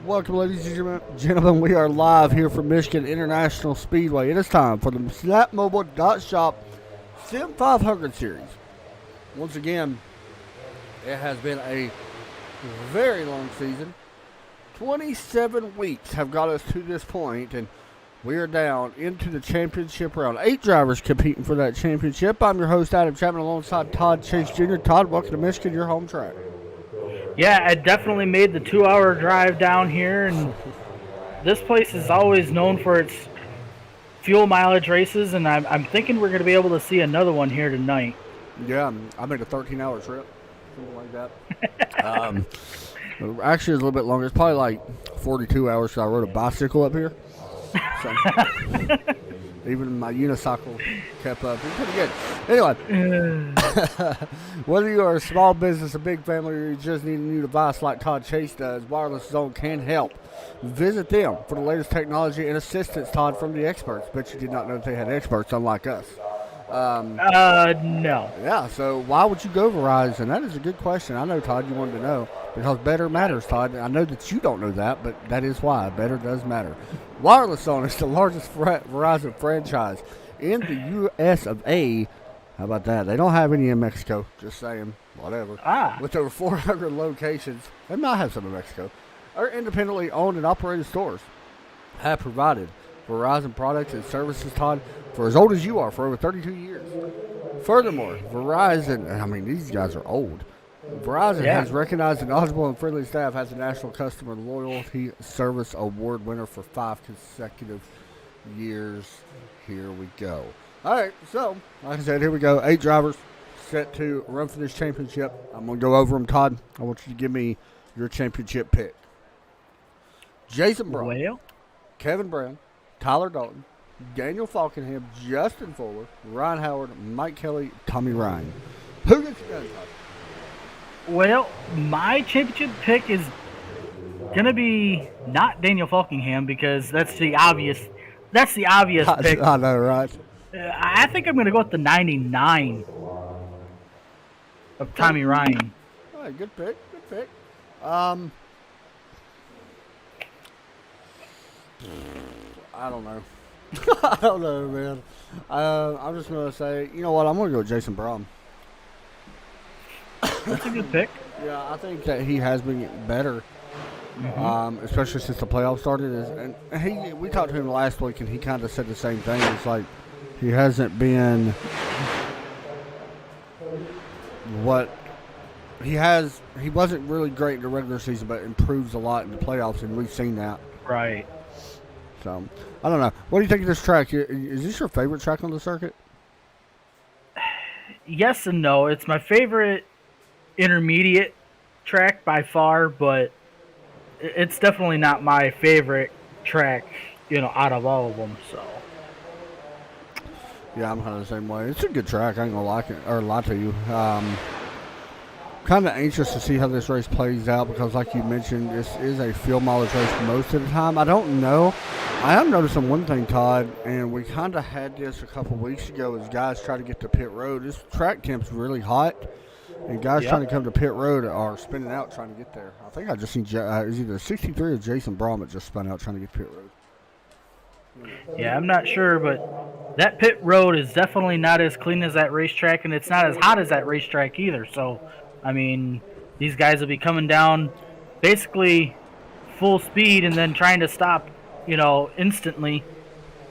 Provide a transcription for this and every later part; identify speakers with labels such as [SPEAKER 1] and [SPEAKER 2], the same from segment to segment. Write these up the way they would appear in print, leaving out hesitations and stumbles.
[SPEAKER 1] Welcome, ladies and gentlemen. We are live here from Michigan International Speedway. It is time for the SnapMobile.shop Sim500 series. Once again, it has been a very long season. 27 weeks have got us to this point, and we are down into the championship round. 8 drivers competing for that championship. I'm your host, Adam Chapman, alongside Todd Chase Jr. Todd, welcome to Michigan, your home track.
[SPEAKER 2] Yeah, I definitely made the 2-hour drive down here, and this place is always known for its fuel mileage races, and I'm thinking we're going to be able to see another one here tonight.
[SPEAKER 1] Yeah, I made a 13-hour trip, something like that. Actually, it's a little bit longer. It's probably like 42 hours because I rode a bicycle up here. So, even my unicycle kept up. It was pretty good. Anyway, whether you are a small business, a big family, or you just need a new device like Todd Chase does, Wireless Zone can help. Visit them for the latest technology and assistance, Todd, from the experts. Bet you did not know that they had experts, unlike us.
[SPEAKER 2] No.
[SPEAKER 1] Yeah, so why would you go Verizon? That is a good question. I know, Todd, you wanted to know. Because better matters, Todd. I know that you don't know that, but that is why. Better does matter. Wireless Zone is the largest Verizon franchise in the U.S. of A. How about that? They don't have any in Mexico. Just saying. Whatever. With over 400 locations, they might have some in Mexico, our independently owned and operated stores have provided Verizon products and services, Todd, for as old as you are, for over 32 years. Furthermore, Verizon, I mean, these guys are old. Verizon has recognized a knowledgeable and friendly staff as a National Customer Loyalty Service Award winner for 5 consecutive years. Here we go. All right, so, like I said, here we go. 8 drivers set to run for this championship. I'm going to go over them, Todd. I want you to give me your championship pick. Jason Brown, Kevin Brown, Tyler Dalton, Daniel Falkenham, Justin Fuller, Ryan Howard, Mike Kelly, Tommy Ryan. Who gets it done, Todd?
[SPEAKER 2] Well, my championship pick is going to be not Daniel Falkingham because that's the obvious pick.
[SPEAKER 1] I know, right?
[SPEAKER 2] I think I'm going to go with the 99 of Tommy Ryan.
[SPEAKER 1] All right, good pick. I don't know. I don't know, man. I'm just going to say, you know what? I'm going to go with Jason Brown.
[SPEAKER 2] That's a good pick.
[SPEAKER 1] Yeah, I think that he has been getting better, especially since the playoffs started. And we talked to him last week, and he kind of said the same thing. It's like he hasn't been what he has. He wasn't really great in the regular season, but improves a lot in the playoffs, and we've seen that.
[SPEAKER 2] Right.
[SPEAKER 1] So, I don't know. What do you think of this track? Is this your favorite track on the circuit?
[SPEAKER 2] Yes and no. It's my favorite intermediate track by far, but it's definitely not my favorite track, out of all of them. So
[SPEAKER 1] yeah, I'm kind of the same way. It's a good track. I ain't gonna lie to you. Kind of anxious to see how this race plays out because, like you mentioned, this is a field mileage race most of the time. I don't know. I am noticing one thing, Todd, and we kind of had this a couple weeks ago as guys try to get to pit road. This track temp's really hot. And guys trying to come to pit road are spinning out trying to get there. I think I just seen it was either 63 or Jason Braum that just spun out trying to get to pit road.
[SPEAKER 2] Yeah, I'm not sure, but that pit road is definitely not as clean as that racetrack, and it's not as hot as that racetrack either. So, I mean, these guys will be coming down basically full speed and then trying to stop, instantly,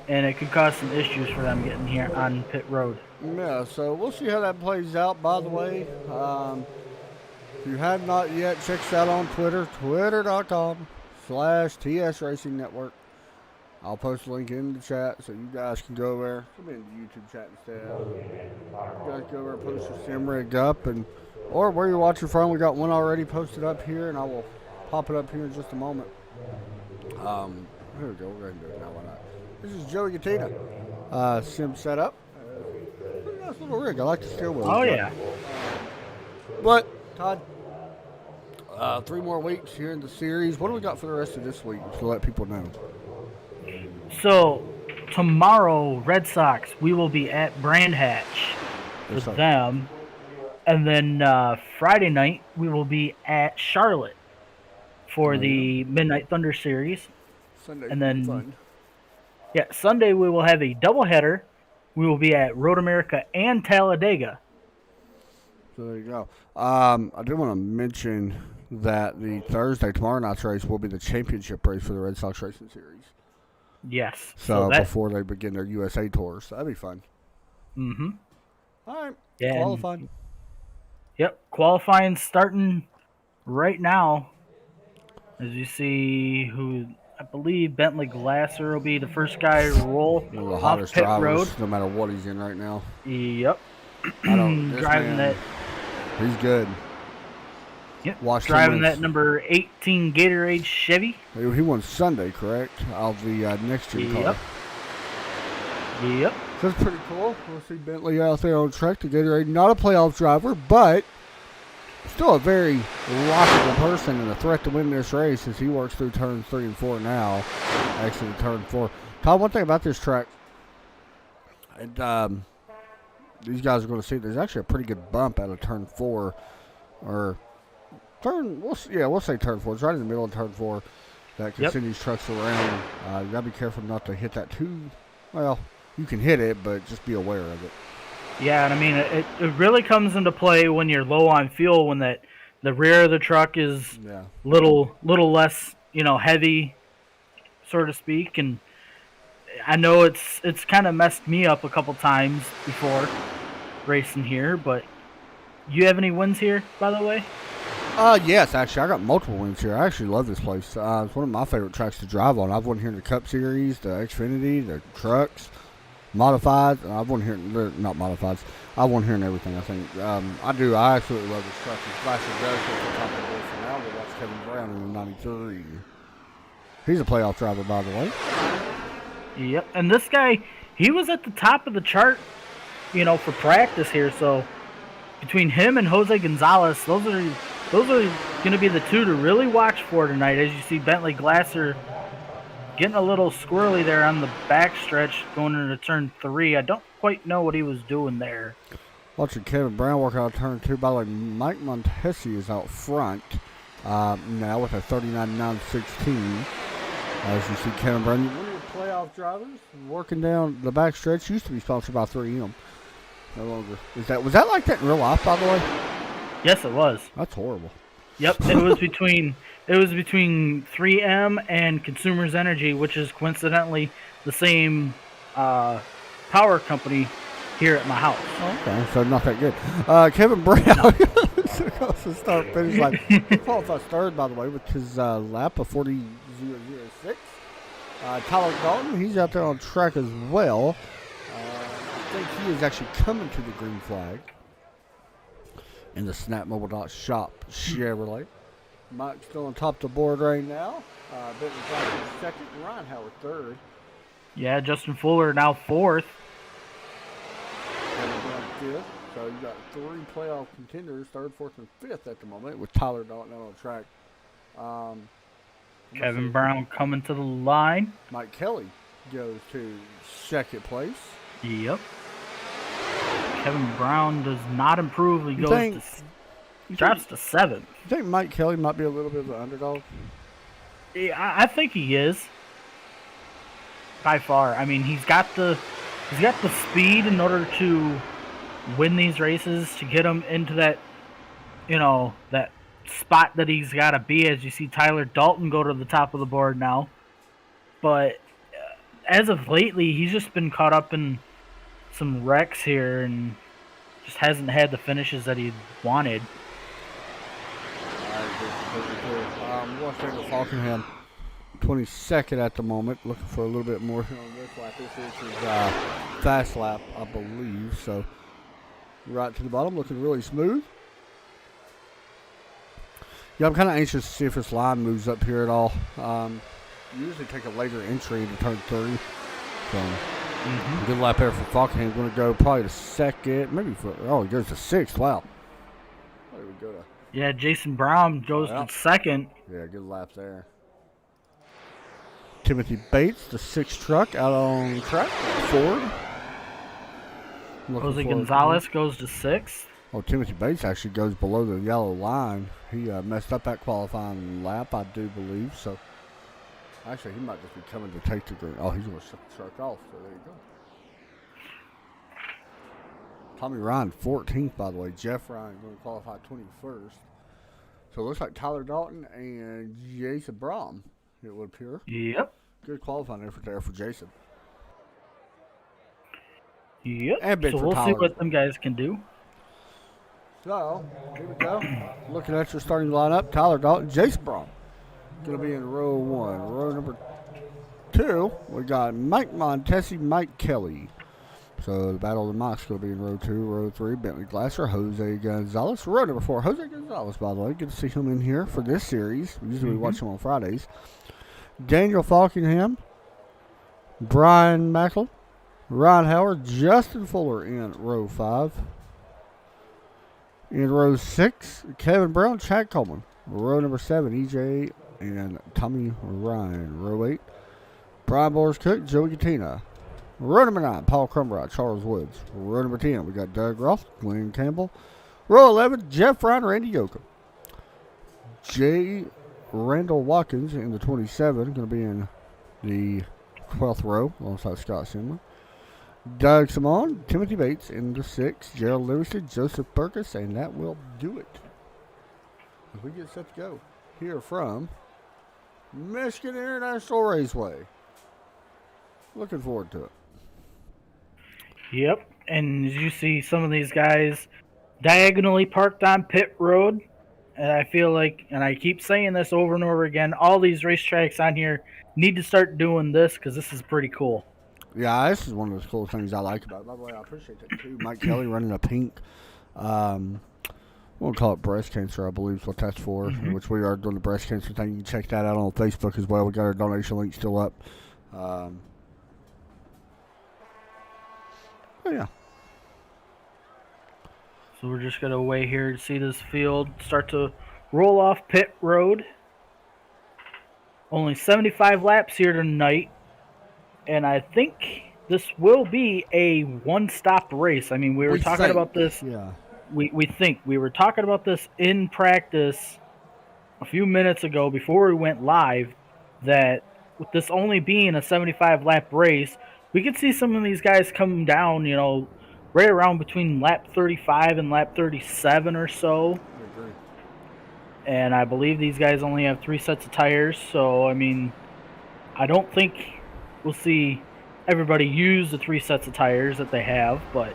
[SPEAKER 2] and it could cause some issues for them getting here on pit road.
[SPEAKER 1] Yeah, so we'll see how that plays out. By the way, if you have not yet, check us out on Twitter, twitter.com/TS Racing Network. I'll post a link in the chat so you guys can go there. Come in the YouTube chat instead. You guys go over and post your sim rig up, or where you're watching from. We got one already posted up here, and I will pop it up here in just a moment. Here we go. We're going to do it now. Why not? This is Joey Gatina. Sim setup. Nice little rig. I like the steel wheel.
[SPEAKER 2] Oh, yeah.
[SPEAKER 1] But, Todd, 3 more weeks here in the series. What do we got for the rest of this week to let people know?
[SPEAKER 2] So, tomorrow, Red Sox, we will be at Brand Hatch with them. And then Friday night, we will be at Charlotte for the Midnight Thunder Series.
[SPEAKER 1] Sunday's
[SPEAKER 2] And
[SPEAKER 1] gonna be
[SPEAKER 2] then,
[SPEAKER 1] fun.
[SPEAKER 2] yeah, Sunday we will have a doubleheader. We will be at Road America and Talladega.
[SPEAKER 1] So there you go. I do want to mention that the Thursday, tomorrow night's race will be the championship race for the Red Sox Racing Series.
[SPEAKER 2] Yes.
[SPEAKER 1] So before they begin their USA tours, so that'd be fun.
[SPEAKER 2] Mm-hmm.
[SPEAKER 1] All right.
[SPEAKER 2] Yeah,
[SPEAKER 1] Qualifying.
[SPEAKER 2] Yep. Qualifying starting right now. As you see, who I believe Bentley Glasser will be the first guy to roll
[SPEAKER 1] One of the
[SPEAKER 2] off
[SPEAKER 1] hottest
[SPEAKER 2] pit
[SPEAKER 1] drivers,
[SPEAKER 2] road.
[SPEAKER 1] no matter what he's in right now.
[SPEAKER 2] Yep.
[SPEAKER 1] Driving
[SPEAKER 2] that.
[SPEAKER 1] He's good.
[SPEAKER 2] Yep.
[SPEAKER 1] Watch
[SPEAKER 2] driving that number 18 Gatorade Chevy.
[SPEAKER 1] He won Sunday, correct? Of the next year car.
[SPEAKER 2] Yep.
[SPEAKER 1] So that's pretty cool. We'll see Bentley out there on track. The Gatorade, not a playoff driver, but still a very lockable person and a threat to win this race as he works through turns 3 and 4 now. Actually, turn 4. Todd, one thing about this track, and these guys are going to see there's actually a pretty good bump out of turn 4, or we'll say turn 4. It's right in the middle of turn 4 that can send these trucks around. You got to be careful not to hit that too. Well, you can hit it, but just be aware of it.
[SPEAKER 2] Yeah, and I mean, it really comes into play when you're low on fuel, when the rear of the truck is little less, heavy, so to speak. And I know it's kind of messed me up a couple times before racing here, but you have any wins here, by the way?
[SPEAKER 1] Yes, actually, I got multiple wins here. I actually love this place. It's one of my favorite tracks to drive on. I've won here in the Cup Series, the Xfinity, the trucks. Modified. I've won here, not modifieds. I've won here and everything, I think. I absolutely love this truck. It's Glasser does go to the top of the list. And now we'll watch Kevin Brown in the 93. He's a playoff driver, by the way.
[SPEAKER 2] Yep. And this guy, he was at the top of the chart, for practice here. So between him and Jose Gonzalez, those are going to be the two to really watch for tonight. As you see Bentley Glasser getting a little squirrely there on the backstretch going into turn 3. I don't quite know what he was doing there.
[SPEAKER 1] Watching Kevin Brown work out turn 2. By the way, Mike Montesi is out front now with a 39.916. As you see Kevin Brown, one of your playoff drivers working down the backstretch. Used to be sponsored by 3M. No longer. Was that like that in real life, by the way?
[SPEAKER 2] Yes, it was.
[SPEAKER 1] That's horrible.
[SPEAKER 2] Yep, it was between 3M and Consumers Energy, which is coincidentally the same power company here at my house.
[SPEAKER 1] Okay, so not that good. Kevin Brown goes to start finish line. He qualifies third, by the way, with his lap of 40.006. Tyler Dalton, he's out there on track as well. I think he is actually coming to the green flag in the Snap Mobile Dot Shop Chevrolet. Mike's still on top of the board right now. Bentley Glasser second, Ryan Howard third.
[SPEAKER 2] Yeah, Justin Fuller now fourth.
[SPEAKER 1] Fifth. So you got 3 playoff contenders, third, fourth, and fifth at the moment, with Tyler Dalton on track.
[SPEAKER 2] Kevin Brown coming to the line.
[SPEAKER 1] Mike Kelly goes to second place.
[SPEAKER 2] Yep. Kevin Brown does not improve. He drops to 7th.
[SPEAKER 1] You think Mike Kelly might be a little bit of an underdog?
[SPEAKER 2] Yeah, I think he is. By far. I mean, he's got the speed in order to win these races, to get him into that, that spot that he's got to be. As you see Tyler Dalton go to the top of the board now. But as of lately, he's just been caught up in some wrecks here and just hasn't had the finishes that he wanted.
[SPEAKER 1] We'll stay with Falkenham. 22nd at the moment. Looking for a little bit more here on this lap. This is his fast lap, I believe. So right to the bottom, looking really smooth. Yeah, I'm kind of anxious to see if this line moves up here at all. You usually take a later entry into turn 3. So good lap there for Falkenham. Going to go probably to second, maybe he goes to 6th. Wow. There we go.
[SPEAKER 2] Yeah, Jason Brown goes to second.
[SPEAKER 1] Yeah, good lap there. Timothy Bates, the 6th truck, out on track. Ford.
[SPEAKER 2] Jose Gonzalez goes to 6th.
[SPEAKER 1] Oh, Timothy Bates actually goes below the yellow line. He messed up that qualifying lap, I do believe. So, actually, he might just be coming to take the green. Oh, he's going to shut the truck off. So, there you go. Tommy Ryan, 14th, by the way. Jeff Ryan going to qualify 21st. So, it looks like Tyler Dalton and Jason Brom, it would appear.
[SPEAKER 2] Yep.
[SPEAKER 1] Good qualifying effort there for Jason.
[SPEAKER 2] Yep.
[SPEAKER 1] And big
[SPEAKER 2] so
[SPEAKER 1] for
[SPEAKER 2] we'll
[SPEAKER 1] Tyler.
[SPEAKER 2] see what them guys can do.
[SPEAKER 1] So, here we go. Looking at your starting lineup, Tyler Dalton, Jason Brom. Going to be in row 1. Row number 2, we got Mike Montesi, Mike Kelly. So the battle of the Mike's going to be in row 2. Row 3, Bentley Glasser, Jose Gonzalez. Row number 4, Jose Gonzalez, by the way. Good to see him in here for this series. Usually we watch him on Fridays. Daniel Falkingham, Brian Mackle, Ryan Howard, Justin Fuller in row 5. In row 6, Kevin Brown, Chad Coleman. Row number 7, EJ and Tommy Ryan. Row 8, Brian Boris Cook, Joey Gatina. Row number 9, Paul Crumbride, Charles Woods. Row number 10, we got Doug Roth, Glenn Campbell. Row 11, Jeff Ryan, Randy Yoakum. J. Randall Watkins in the 27, going to be in the 12th row alongside Scott Simler. Doug Simon, Timothy Bates in the 6th, Gerald Livingston, Joseph Burkus, and that will do it. As we get set to go here from Michigan International Raceway. Looking forward to it.
[SPEAKER 2] Yep. And as you see some of these guys diagonally parked on pit road, and I feel like, and I keep saying this over and over again, all these racetracks on here need to start doing this because this is pretty cool.
[SPEAKER 1] Yeah, this is one of the cool things I like about it. By the way, I appreciate that too. Mike Kelly running a pink, we'll call it breast cancer, I believe is what that's for, which we are doing the breast cancer thing. You can check that out on Facebook as well. We got our donation link still up. Yeah.
[SPEAKER 2] So we're just going to wait here to see this field start to roll off pit road. Only 75 laps here tonight. And I think this will be a one-stop race. I mean, we were talking about this.
[SPEAKER 1] Yeah.
[SPEAKER 2] We think. We were talking about this in practice a few minutes ago before we went live, that with this only being a 75-lap race, we could see some of these guys come down, you know, right around between lap 35 and lap 37 or so.
[SPEAKER 1] I agree.
[SPEAKER 2] And I believe these guys only have 3 sets of tires. So, I mean, I don't think we'll see everybody use the 3 sets of tires that they have, but...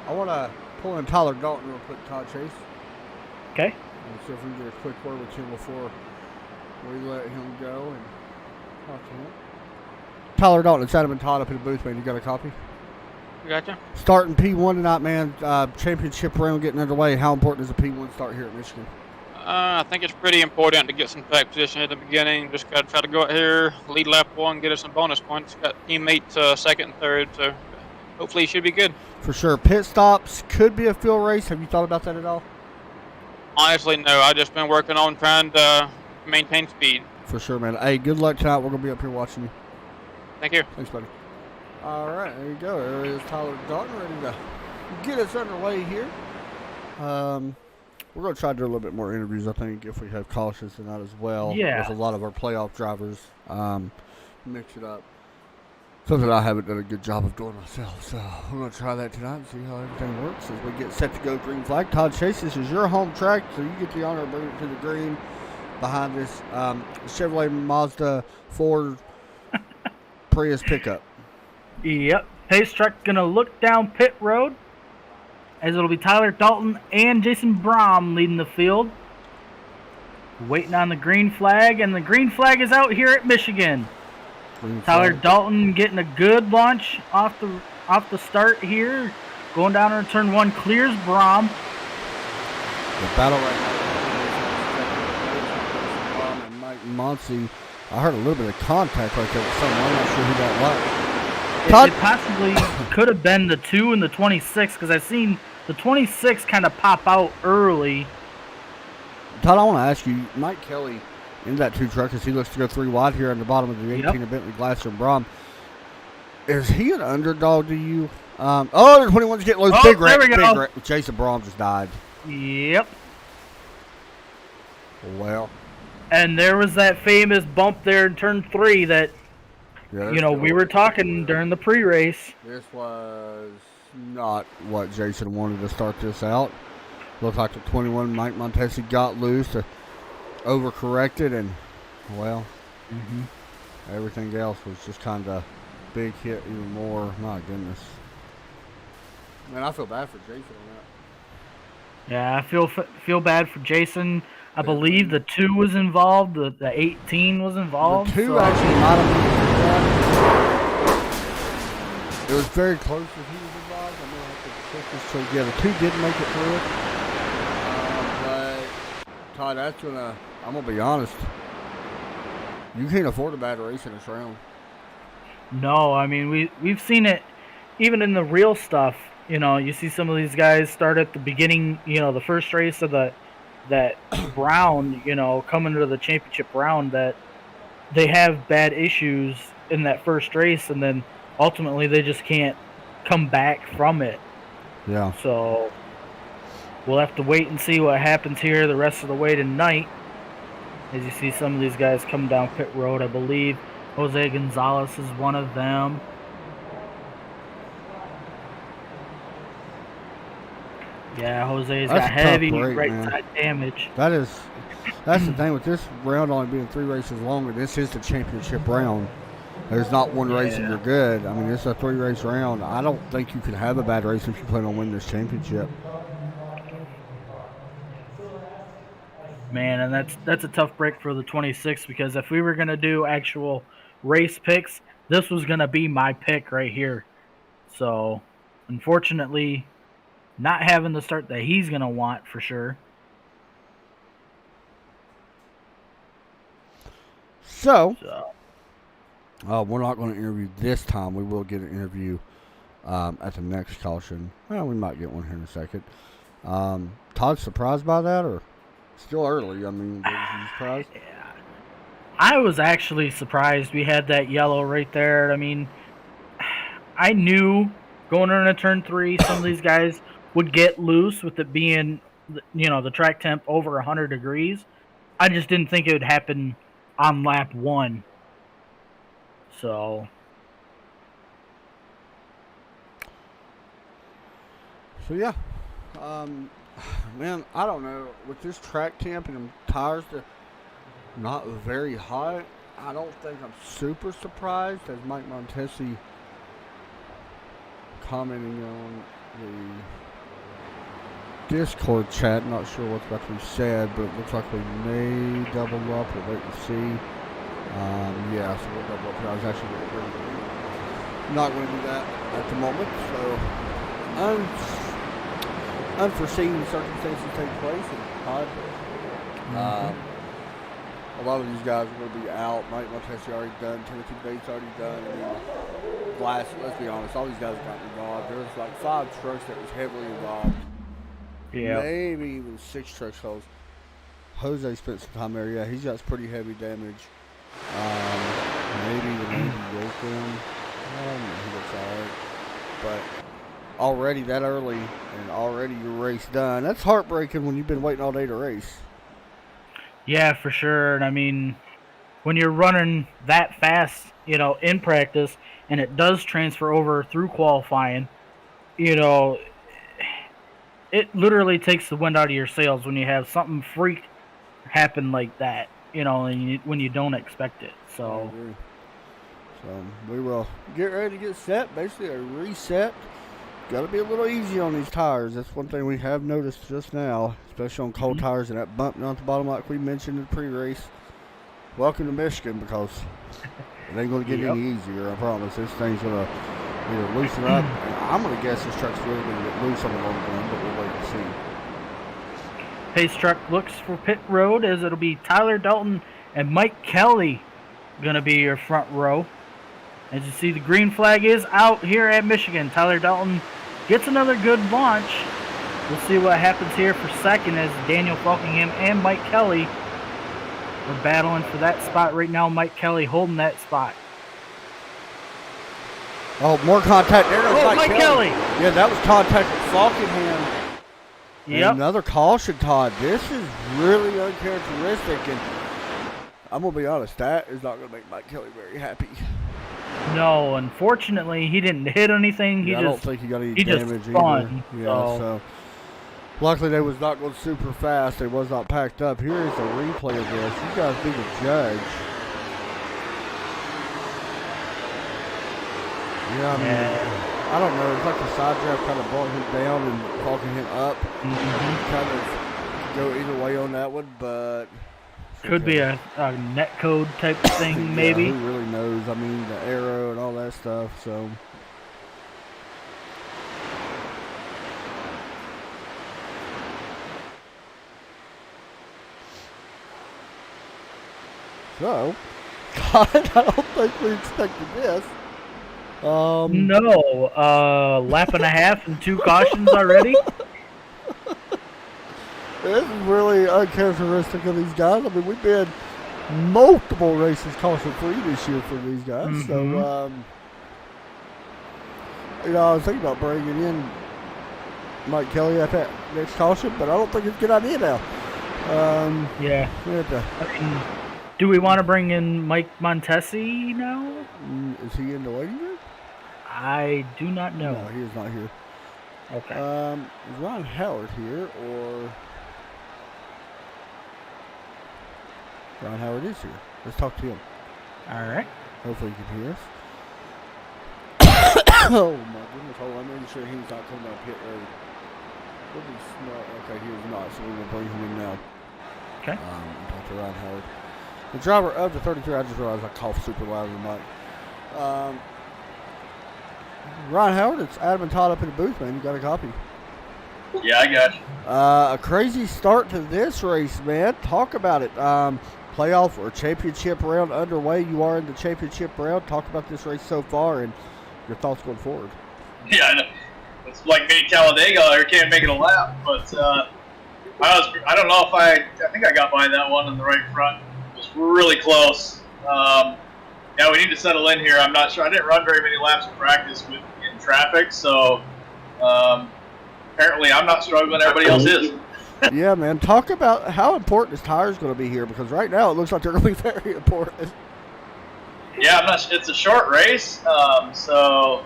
[SPEAKER 1] I want to pull in Tyler Dalton real quick, Todd Chase.
[SPEAKER 2] Okay.
[SPEAKER 1] Let's see if we can get a quick word with him before we let him go and talk to him. Tyler Dalton, it's Adam and Todd up in the booth, man. You got a copy?
[SPEAKER 3] Gotcha.
[SPEAKER 1] Starting P1 tonight, man. Championship round getting underway. How important is a P1 start here at Michigan?
[SPEAKER 3] I think it's pretty important to get some track position at the beginning. Just got to try to go out here, lead lap 1, get us some bonus points. Got teammates 2nd and 3rd, so hopefully it should be good.
[SPEAKER 1] For sure. Pit stops could be a field race. Have you thought about that at all?
[SPEAKER 3] Honestly, no. I've just been working on trying to maintain speed.
[SPEAKER 1] For sure, man. Hey, good luck tonight. We're going to be up here watching you.
[SPEAKER 3] Thank you.
[SPEAKER 1] Thanks, buddy. All right, there you go. There is Tyler Dalton ready to get us underway here. We're going to try to do a little bit more interviews, I think, if we have cautions tonight as well.
[SPEAKER 2] Yeah.
[SPEAKER 1] With a lot of our playoff drivers. Mix it up. Something I haven't done a good job of doing myself. So we're going to try that tonight and see how everything works as we get set to go green flag. Todd Chase, this is your home track, so you get the honor of bringing it to the green behind this Chevrolet Mazda 4 Prius pickup.
[SPEAKER 2] Yep. Pace truck going to look down pit road, as it'll be Tyler Dalton and Jason Brom leading the field. Waiting on the green flag, and the green flag is out here at Michigan. Tyler Dalton getting a good launch off the start here. Going down on turn 1, clears Brom.
[SPEAKER 1] The battle right now. Brom and Mike Muncy. I heard a little bit of contact right there with someone. I'm not sure who that was.
[SPEAKER 2] It possibly could have been the 2 and the 26, because I've seen the 26 kind of pop out early.
[SPEAKER 1] Todd, I want to ask you, Mike Kelly in that 2 truck, as he looks to go 3 wide here on the bottom of the 18 of Bentley Glasser and Brom. Is he an underdog to you? The 21's getting loose.
[SPEAKER 2] Oh,
[SPEAKER 1] Big
[SPEAKER 2] there we go.
[SPEAKER 1] wreck. Jason Braun just died.
[SPEAKER 2] Yep.
[SPEAKER 1] Well.
[SPEAKER 2] And there was that famous bump there in turn 3 that, we were talking during the pre-race.
[SPEAKER 1] This was not what Jason wanted to start this out. Looked like the 21 Mike Montesi got loose, overcorrected, and, well, everything else was just kind of big hit even more. My goodness. Man, I feel bad for Jason on that.
[SPEAKER 2] Yeah, I feel bad for Jason. I believe the 2 was involved. The 18 was involved.
[SPEAKER 1] The 2 actually might have been involved. It was very close if he was involved. I'm going to have to check this. So, yeah, the 2 did make it through it. But, Todd, I'm going to be honest. You can't afford a bad race in this round.
[SPEAKER 2] No, I mean, we've seen it even in the real stuff. You see some of these guys start at the beginning, the first race of that round, coming to the championship round, that they have bad issues in that first race, and then ultimately they just can't come back from it.
[SPEAKER 1] Yeah.
[SPEAKER 2] So we'll have to wait and see what happens here the rest of the way tonight. As you see some of these guys come down pit road, I believe Jose Gonzalez is one of them. Yeah, Jose's got heavy right side damage.
[SPEAKER 1] That's the thing with this round only being 3 races longer. This is the championship round. There's not one race and you're good. I mean, it's a 3-race round. I don't think you can have a bad race if you plan on winning this championship.
[SPEAKER 2] Man, and that's a tough break for the 26, because if we were going to do actual race picks, this was going to be my pick right here. So, unfortunately, not having the start that he's going to want for sure.
[SPEAKER 1] So we're not going to interview this time. We will get an interview at the next caution. Well, we might get one here in a second. Todd, surprised by that, or still early? I mean, was you surprised?
[SPEAKER 2] Yeah. I was actually surprised we had that yellow right there. I mean, I knew going into turn 3, some of these guys would get loose with it being, the track temp over 100 degrees. I just didn't think it would happen on lap 1. So
[SPEAKER 1] yeah. Man, I don't know. With this track temp and tires that not very hot, I don't think I'm super surprised, as Mike Montesi commenting on the Discord chat. Not sure what's about to be said, but it looks like we may double up. We'll wait and see. Yeah, so we'll double up here. I was actually not going to do that at the moment. So, unforeseen circumstances take place, and a lot of these guys are going to be out. Mike Montesi already done. Timothy Bates already done. Let's be honest, all these guys got involved. There was like 5 trucks that was heavily involved.
[SPEAKER 2] Yeah.
[SPEAKER 1] Maybe even 6 trucks. Jose spent some time there. Yeah, he's got some pretty heavy damage. Maybe the Navy yoke him. He looks alright. But already that early and already your race done. That's heartbreaking when you've been waiting all day to race.
[SPEAKER 2] Yeah, for sure. And I mean, when you're running that fast, in practice, and it does transfer over through qualifying, it literally takes the wind out of your sails when you have something freak happen like that, and when you don't expect it. So
[SPEAKER 1] we will get ready to get set. Basically a reset. Got to be a little easy on these tires. That's one thing we have noticed just now, especially on cold tires and that bump down at the bottom like we mentioned in the pre-race. Welcome to Michigan, because it ain't going to get any easier, I promise. This thing's going to either loosen up. I'm going to guess this truck's really going to get loose on the long run, but we'll wait and see.
[SPEAKER 2] Pace truck looks for pit road, as it'll be Tyler Dalton and Mike Kelly going to be your front row. As you see, the green flag is out here at Michigan. Tyler Dalton gets another good launch. We'll see what happens here for second, as Daniel Falkingham and Mike Kelly are battling for that spot right now. Mike Kelly holding that spot.
[SPEAKER 1] Oh, more contact. There goes
[SPEAKER 2] Mike Kelly.
[SPEAKER 1] Yeah, that was contact with Falkenham.
[SPEAKER 2] Yep.
[SPEAKER 1] Another caution, Todd. This is really uncharacteristic, and I'm going to be honest, that is not going to make Mike Kelly very happy.
[SPEAKER 2] No, unfortunately, he didn't hit anything.
[SPEAKER 1] I don't think he got any damage
[SPEAKER 2] just spun,
[SPEAKER 1] either. Yeah, so luckily they was not going super fast. They was not packed up. Here is the replay of this. You guys be the judge. Yeah, I mean, I don't know. It's like the side draft kind of brought him down and talking him up. Kind of go either way on that one, but
[SPEAKER 2] could be a net code type thing, maybe.
[SPEAKER 1] Who really knows? I mean, the arrow and all that stuff. So. So, God, I don't think we expected this.
[SPEAKER 2] No, lap and a half and 2 cautions already.
[SPEAKER 1] This is really uncharacteristic of these guys. I mean, we've been multiple races caution-free this year for these guys. So, you know, I was thinking about bringing in Mike Kelly at that next caution, but I don't think it's a good idea now.
[SPEAKER 2] Yeah. I mean, do we want to bring in Mike Montesi now?
[SPEAKER 1] Is he in the waiting room?
[SPEAKER 2] I do not know.
[SPEAKER 1] No, he is not here.
[SPEAKER 2] Okay.
[SPEAKER 1] Is Ron Howard here, or... Ron Howard is here. Let's talk to him.
[SPEAKER 2] All right.
[SPEAKER 1] Hopefully he can hear us. Oh my goodness, hold on. I'm making sure he's not coming down pit road. Would be smart. Okay, he is not, so we're going to bring him in now.
[SPEAKER 2] Okay.
[SPEAKER 1] Talk to Ron Howard. The driver of the 33, I just realized I coughed super loud in the mic. Ron Howard, it's Adam and Todd up in the booth, man. You got a copy?
[SPEAKER 4] Yeah, I got you.
[SPEAKER 1] A crazy start to this race, man. Talk about it. Playoff or championship round underway. You are in the championship round. Talk about this race so far and your thoughts going forward.
[SPEAKER 4] Yeah, I know. It's like mini Talladega. I can't make it a lap, but I don't know if I think I got by that one in the right front. It was really close. Yeah, we need to settle in here. I'm not sure. I didn't run very many laps in practice in traffic, so apparently I'm not struggling. Everybody else is.
[SPEAKER 1] Yeah, man. Talk about how important this tires going to be here, because right now it looks like they're going to be very important.
[SPEAKER 4] Yeah, I'm not. It's a short race, so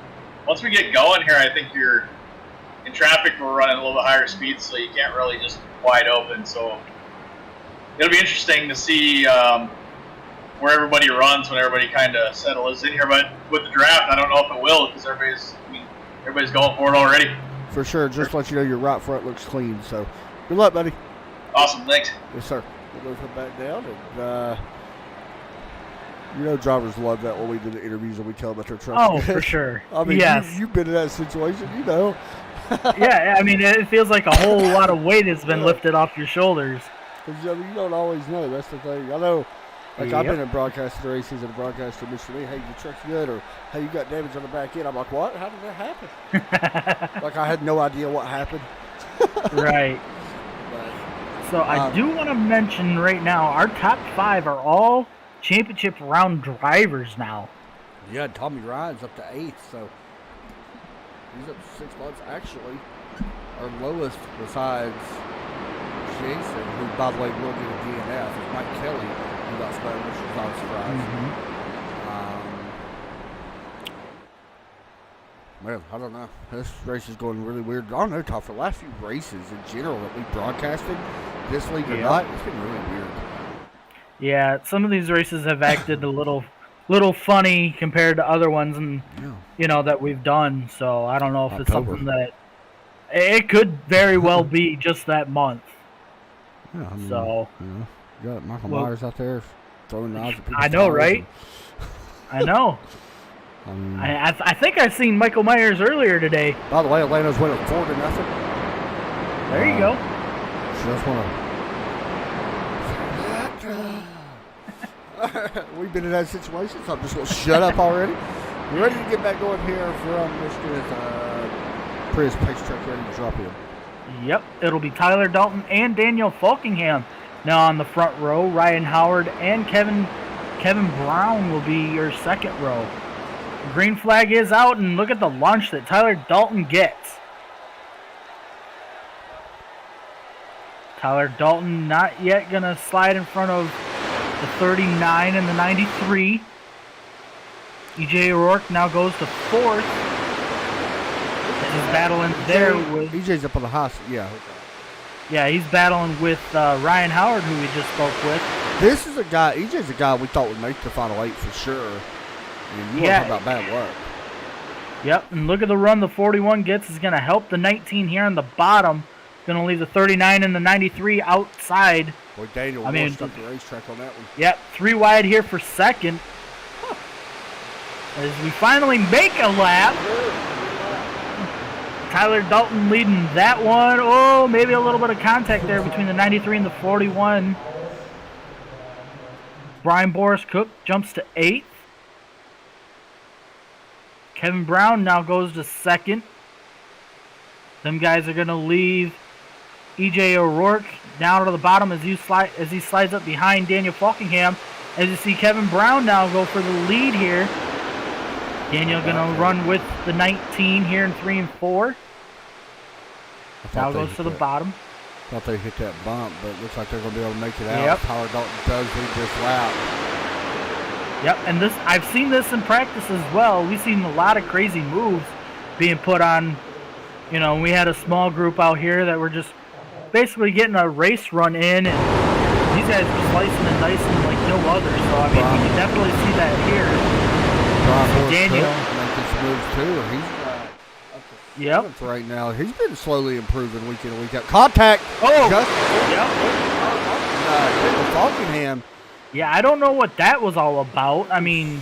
[SPEAKER 4] once we get going here, I think you're in traffic. We're running a little bit higher speed, so you can't really just wide open. So it'll be interesting to see where everybody runs when everybody kind of settles in here. But with the draft, I don't know if it will, because everybody's going for it already.
[SPEAKER 1] For sure. Just to let you know, your right front looks clean. So good luck, buddy.
[SPEAKER 4] Awesome. Thanks.
[SPEAKER 1] Yes, sir. We'll go back down. And, you know, drivers love that when we do the interviews and we tell them about their truck.
[SPEAKER 2] Oh, for sure.
[SPEAKER 1] I mean,
[SPEAKER 2] yes.
[SPEAKER 1] You've been in that situation, you know.
[SPEAKER 2] Yeah, I mean, it feels like a whole lot of weight has been lifted off your shoulders.
[SPEAKER 1] Because I mean, you don't always know. That's the thing. I know, like, I've been in broadcasting races and a broadcaster mentioned me, hey, your truck's good, or hey, you got damage on the back end. I'm like, what? How did that happen? Like, I had no idea what happened.
[SPEAKER 2] Right. So I do want to mention right now, our top 5 are all championship round drivers now.
[SPEAKER 1] Yeah, Tommy Ryan's up to 8th, so he's up to 6 months. Actually, our lowest besides Jason, who, by the way, will get a DNF, is Mike Kelly, who got spun, which was not a surprise. Man, I don't know. This race is going really weird. I don't know, Todd, for the last few races in general that we broadcasted, this league or not, it's been really weird. Yeah,
[SPEAKER 2] some of these races have acted a little funny compared to other ones, and you know, that we've done. So I don't know if it's something that it could very well be just that month.
[SPEAKER 1] Yeah, I mean,
[SPEAKER 2] so
[SPEAKER 1] you got Michael Myers out there throwing knives at people.
[SPEAKER 2] I know, right? I know. I think I seen Michael Myers earlier today.
[SPEAKER 1] By the way, Atlanta's winning 4-0.
[SPEAKER 2] There you go.
[SPEAKER 1] Just we've been in that situation, so I'm just going to shut up already. We're ready to get back going here from Michigan. Prius Pace Truck ready to drop in.
[SPEAKER 2] Yep, it'll be Tyler Dalton and Daniel Falkingham now on the front row. Ryan Howard and Kevin Brown will be your second row. Green flag is out, and look at the launch that Tyler Dalton gets. Tyler Dalton not yet going to slide in front of the 39 and the 93. EJ O'Rourke now goes to 4th. He's battling there with...
[SPEAKER 1] EJ's up on the high. Yeah.
[SPEAKER 2] Yeah, he's battling with Ryan Howard, who we just spoke with.
[SPEAKER 1] This is a guy, EJ's a guy we thought would make the Final 8 for sure. And you want to talk about bad luck.
[SPEAKER 2] Yep, and look at the run the 41 gets. Is going to help the 19 here on the bottom. Going to leave the 39 and the 93 outside.
[SPEAKER 1] Boy, Daniel washed up the racetrack on that one.
[SPEAKER 2] Yep, 3 wide here for second. As we finally make a lap. Tyler Dalton leading that one. Oh, maybe a little bit of contact there between the 93 and the 41. Brian Boris Cook jumps to 8th. Kevin Brown now goes to 2nd. Them guys are going to leave EJ O'Rourke down to the bottom as he slides up behind Daniel Falkingham. As you see Kevin Brown now go for the lead here. Daniel going to run with the 19 here in 3 and 4. Now goes to the bottom.
[SPEAKER 1] Thought they hit that bump, but it looks like they're going to be able to make it out.
[SPEAKER 2] Yep.
[SPEAKER 1] Tyler Dalton does lead this lap.
[SPEAKER 2] Yep, and this I've seen this in practice as well. We've seen a lot of crazy moves being put on. You know, we had a small group out here that were just basically getting a race run in, and these guys are slicing and dicing like no other. So, I mean, we can definitely see that here. Daniel.
[SPEAKER 1] Making some moves too. He's
[SPEAKER 2] Yep.
[SPEAKER 1] right now. He's been slowly improving week in and week out. Contact.
[SPEAKER 2] Oh.
[SPEAKER 1] Yep. Falkingham.
[SPEAKER 2] Yeah, I don't know what that was all about. I mean,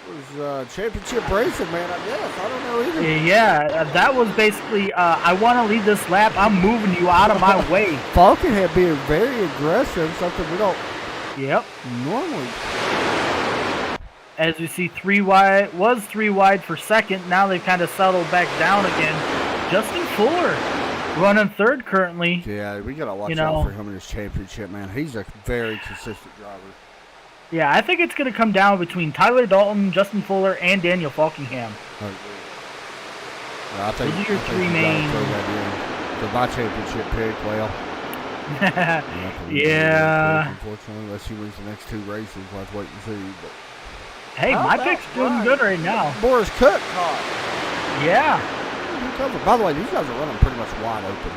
[SPEAKER 1] it was championship racing, man. I guess I don't know either.
[SPEAKER 2] Yeah, that was basically. I want to lead this lap. I'm moving you out of my way.
[SPEAKER 1] Falkingham being very aggressive, something we don't.
[SPEAKER 2] Yep.
[SPEAKER 1] Normally.
[SPEAKER 2] As we see 3 wide, was 3 wide for second. Now they've kind of settled back down again. Justin Fuller running 3rd currently.
[SPEAKER 1] Yeah, we got to watch out for him in his championship, man. He's a very consistent driver.
[SPEAKER 2] Yeah, I think it's going to come down between Tyler Dalton, Justin Fuller, and Daniel Falkingham.
[SPEAKER 1] Yeah, I think
[SPEAKER 2] those are your 3 main.
[SPEAKER 1] For my championship pick, well.
[SPEAKER 2] Yeah.
[SPEAKER 1] Unfortunately, unless he wins the next 2 races, we'll have to wait and see. But.
[SPEAKER 2] Hey, my pick's doing good right now.
[SPEAKER 1] Boris Cook caught.
[SPEAKER 2] Yeah.
[SPEAKER 1] By the way, these guys are running pretty much wide open.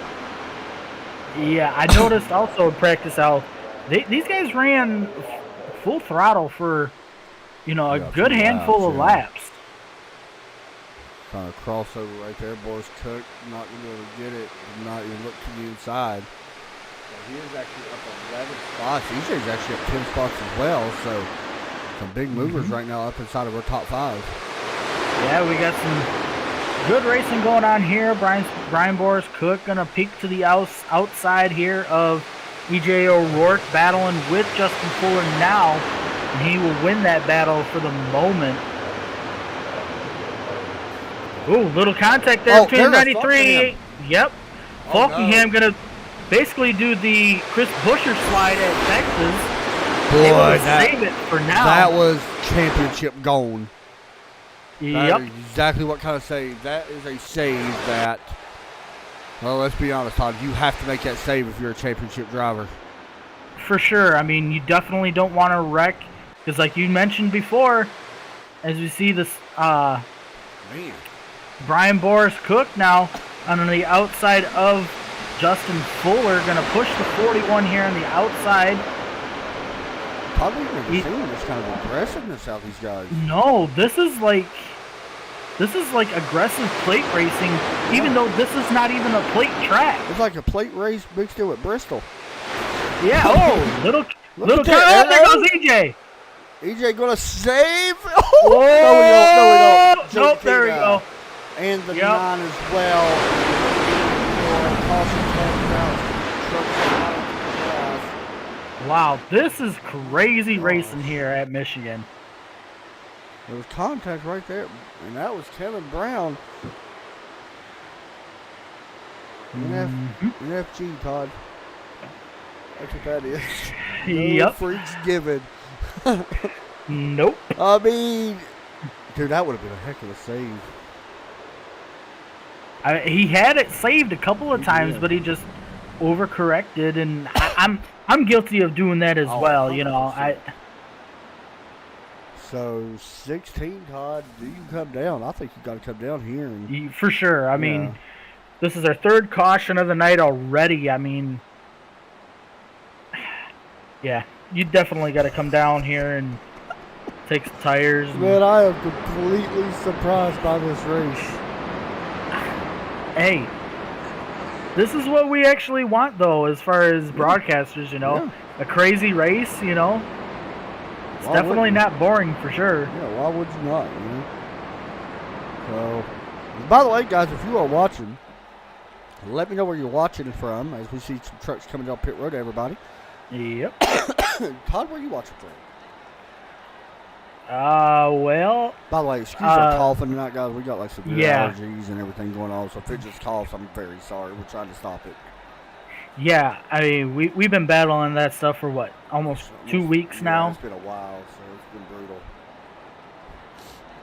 [SPEAKER 2] Yeah, I noticed also in practice how these guys ran full throttle for, a good handful of laps.
[SPEAKER 1] Kind of crossover right there. Boris Cook not going to be able to get it, not even look to the inside. He is actually up 11 spots. EJ's actually up 10 spots as well, so some big movers right now up inside of our top 5.
[SPEAKER 2] Yeah, we got some good racing going on here. Brian Boris Cook going to peek to the outside here of EJ O'Rourke, battling with Justin Fuller now, and he will win that battle for the moment. Ooh, little contact there between 93. Yep. Falkingham going to basically do the Chris Buescher slide at Texas.
[SPEAKER 1] Boy,
[SPEAKER 2] save it for now.
[SPEAKER 1] That was championship gone.
[SPEAKER 2] Yep.
[SPEAKER 1] That is exactly what kind of save. That is a save that, well, let's be honest, Todd. You have to make that save if you're a championship driver.
[SPEAKER 2] For sure. I mean, you definitely don't want to wreck, because like you mentioned before, as we see this Brian Boris Cook now on the outside of Justin Fuller, going to push the 41 here on the outside.
[SPEAKER 1] Probably never seen this kind of aggressiveness out of these guys.
[SPEAKER 2] No, this is like aggressive plate racing, even though this is not even a plate track.
[SPEAKER 1] It's like a plate race mixed in with Bristol.
[SPEAKER 2] Yeah. Oh, little there goes EJ.
[SPEAKER 1] EJ gonna save.
[SPEAKER 2] Oh,
[SPEAKER 1] no, we don't.
[SPEAKER 2] Nope, there we go.
[SPEAKER 1] And the 9 as well.
[SPEAKER 2] Wow, this is crazy racing here at Michigan.
[SPEAKER 1] There was contact right there, and that was Kevin Brown. NFG, Todd. That's what that is. No freaks given.
[SPEAKER 2] Nope.
[SPEAKER 1] I mean, Dude, that would have been a heck of a save.
[SPEAKER 2] He had it saved a couple of times,
[SPEAKER 1] did.
[SPEAKER 2] but he just overcorrected, and I'm guilty of doing that as well. You know,
[SPEAKER 1] 100%. So 16, Todd. Do you come down? I think you got to come down here. And,
[SPEAKER 2] for sure. I mean, this is our third caution of the night already. I mean, yeah, you definitely got to come down here and take some tires.
[SPEAKER 1] Man, I am completely surprised by this race.
[SPEAKER 2] Hey, this is what we actually want, though, as far as broadcasters, you know. A crazy race, you know. It's definitely not boring, for sure.
[SPEAKER 1] Yeah, why would you not, you know? So, by the way, guys, if you are watching, let me know where you're watching from, as we see some trucks coming down pit road, everybody.
[SPEAKER 2] Yep.
[SPEAKER 1] Todd, where are you watching from?
[SPEAKER 2] Well...
[SPEAKER 1] By the way, excuse our coughing tonight, guys. We got, like, severe allergies and everything going on, so if it just coughs, I'm very sorry. We're trying to stop it.
[SPEAKER 2] Yeah, I mean, we've been battling that stuff for, what, almost 2 weeks now?
[SPEAKER 1] It's been a while, so it's been brutal.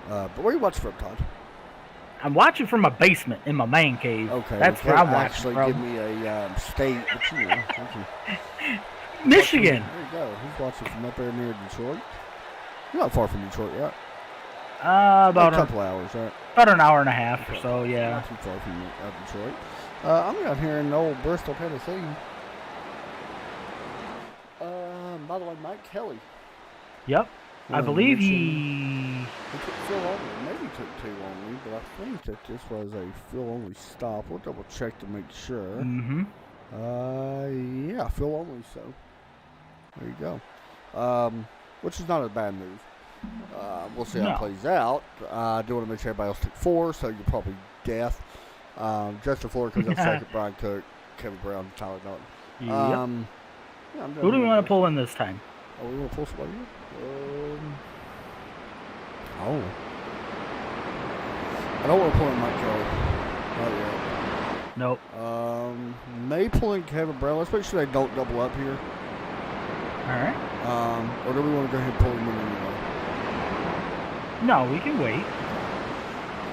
[SPEAKER 1] But where are you watching from, Todd?
[SPEAKER 2] I'm watching from my basement in my man cave.
[SPEAKER 1] Okay.
[SPEAKER 2] That's where I'm watching
[SPEAKER 1] actually
[SPEAKER 2] from.
[SPEAKER 1] Give me a state, but you know.
[SPEAKER 2] Michigan.
[SPEAKER 1] There you go. He's watching from up there near Detroit. You're not far from Detroit, right?
[SPEAKER 2] About
[SPEAKER 1] a couple hours, right?
[SPEAKER 2] About an hour and a half or so, yeah.
[SPEAKER 1] Not too far from Detroit. I'm out here in old Bristol, Tennessee. By the way, Mike Kelly.
[SPEAKER 2] Yep. I believe he
[SPEAKER 1] took Phil only. Maybe took two only, but I think that this was a Phil only stop. We'll double check to make sure.
[SPEAKER 2] Mm-hmm.
[SPEAKER 1] Yeah, Phil only. So there you go. Which is not a bad move. We'll see how it plays out. I do want to make sure everybody else took 4, so you're probably death. Justin Fuller comes out second. Brian Cook, Kevin Brown, Tyler Dalton.
[SPEAKER 2] Who do we want to pull in this time?
[SPEAKER 1] Oh, we want to pull somebody in? I don't want to pull in Mike Kelly. Not yet.
[SPEAKER 2] Nope.
[SPEAKER 1] May pull in Kevin Brown. Let's make sure they don't double up here.
[SPEAKER 2] All right.
[SPEAKER 1] Or do we want to go ahead and pull him in anyway?
[SPEAKER 2] No, we can wait.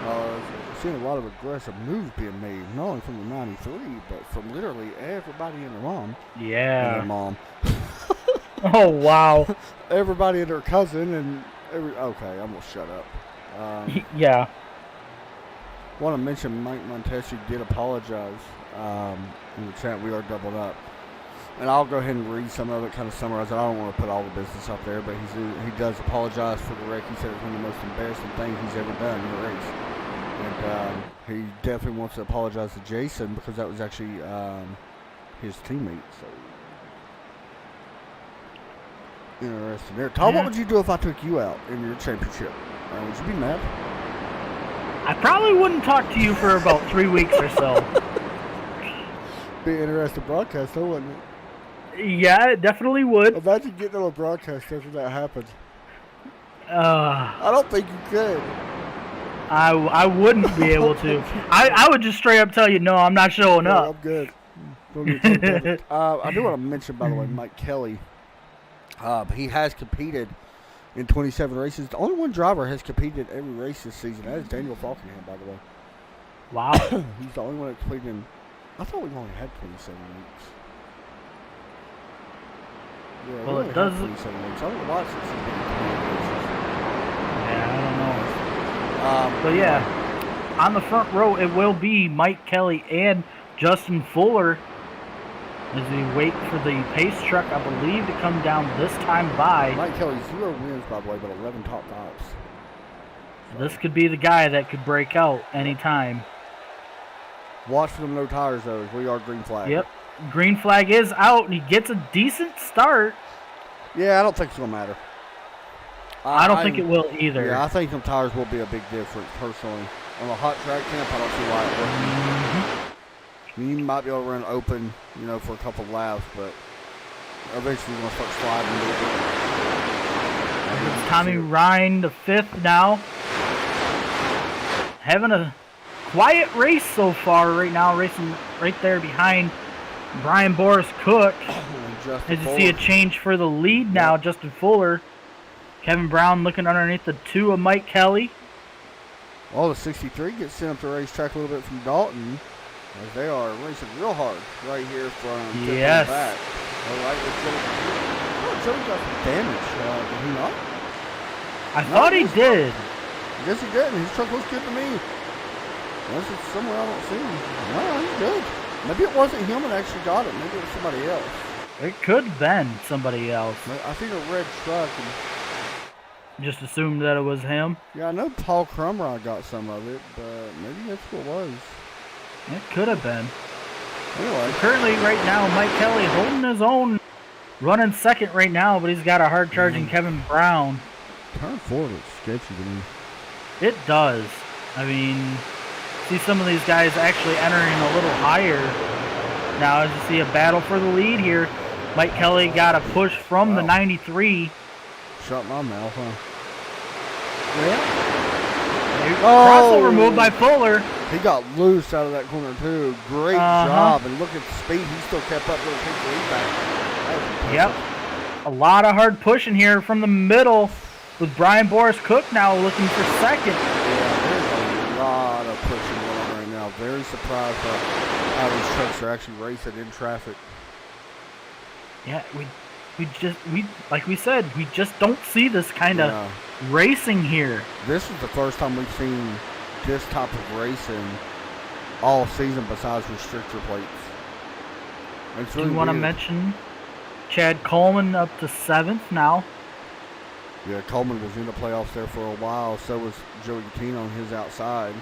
[SPEAKER 1] I've seen a lot of aggressive moves being made, not only from the 93, but from literally everybody and their mom.
[SPEAKER 2] Yeah.
[SPEAKER 1] And their mom.
[SPEAKER 2] Oh, wow.
[SPEAKER 1] Everybody and their cousin and okay, I'm going to shut up.
[SPEAKER 2] Yeah.
[SPEAKER 1] Want to mention Mike Montesi did apologize in the chat. We are doubled up. And I'll go ahead and read some of it, kind of summarize it. I don't want to put all the business up there, but he does apologize for the wreck. He said it was one of the most embarrassing things he's ever done in the race. And he definitely wants to apologize to Jason because that was actually his teammate. So interesting there. Todd, what would you do if I took you out in your championship? Would you be mad?
[SPEAKER 2] I probably wouldn't talk to you for about 3 weeks or so.
[SPEAKER 1] Be an interesting broadcast, though, wouldn't it?
[SPEAKER 2] Yeah, it definitely would.
[SPEAKER 1] Imagine getting on a broadcast after that happened. I don't think you could.
[SPEAKER 2] I wouldn't be able to. I would just straight up tell you, no, I'm not showing up.
[SPEAKER 1] I'm good. I do want to mention, by the way, Mike Kelly. He has competed in 27 races. The only one driver has competed every race this season. That is Daniel Falkenham, by the way.
[SPEAKER 2] Wow.
[SPEAKER 1] He's the only one that's competed in. I thought we only had 27 weeks. Yeah,
[SPEAKER 2] well, it does.
[SPEAKER 1] 27 weeks. I don't know why it's 16 races.
[SPEAKER 2] Yeah, I don't know. But yeah, on the front row, it will be Mike Kelly and Justin Fuller as we wait for the pace truck, I believe, to come down this time by.
[SPEAKER 1] Mike Kelly, 0 wins, by the way, but 11 top 5s.
[SPEAKER 2] This could be the guy that could break out anytime.
[SPEAKER 1] Watch for them no tires, though, as we are green flag.
[SPEAKER 2] Yep. Green flag is out, and he gets a decent start.
[SPEAKER 1] Yeah, I don't think it's going to matter.
[SPEAKER 2] I don't think it will either.
[SPEAKER 1] Yeah, I think them tires will be a big difference, personally. On a hot track camp, I don't see why it wouldn't. You might be able to run open, for a couple laps, but eventually you're going to start sliding a little bit.
[SPEAKER 2] It's Tommy Ryan, the 5th now. Having a quiet race so far right now, racing right there behind Brian Boris Cook. As you see a change for the lead now, Justin Fuller. Kevin Brown looking underneath the 2 of Mike Kelly.
[SPEAKER 1] Well, the 63 gets sent up the racetrack a little bit from Dalton, as they are racing real hard right here from
[SPEAKER 2] Yes.
[SPEAKER 1] back. All right, with Joey. Oh, Joey got some damage. Did he not?
[SPEAKER 2] I thought he did.
[SPEAKER 1] I guess he didn't. His truck looks good to me. Unless it's somewhere I don't see him. No, he's good. Maybe it wasn't him that actually got it. Maybe it was somebody else.
[SPEAKER 2] It could have been somebody else.
[SPEAKER 1] I think a red truck.
[SPEAKER 2] Just assumed that it was him.
[SPEAKER 1] Yeah, I know Paul Crumrod got some of it, but maybe that's what it was.
[SPEAKER 2] It could have been.
[SPEAKER 1] Anyway.
[SPEAKER 2] Currently, right now, Mike Kelly holding his own, running second right now, but he's got a hard charging Kevin Brown.
[SPEAKER 1] Turn 4 looks sketchy to me.
[SPEAKER 2] It does. I mean, see some of these guys actually entering a little higher. Now, as you see a battle for the lead here, Mike Kelly got a push from the 93.
[SPEAKER 1] Shut my mouth, huh?
[SPEAKER 2] Yeah. Crossover move by Fuller.
[SPEAKER 1] He got loose out of that corner, too. Great job. And look at the speed. He still kept up with the lead back.
[SPEAKER 2] Yep. A lot of hard pushing here from the middle with Brian Boris Cook now looking for second.
[SPEAKER 1] Yeah, there's a lot of pushing going on right now. Very surprised by how these trucks are actually racing in traffic.
[SPEAKER 2] Yeah, we like we said, we just don't see this kind of racing here.
[SPEAKER 1] This is the first time we've seen this type of racing all season besides restrictor plates. It's really
[SPEAKER 2] Do you want to mention Chad Coleman up to 7th now?
[SPEAKER 1] Yeah, Coleman was in the playoffs there for a while. So was Joey Gattina on his outside.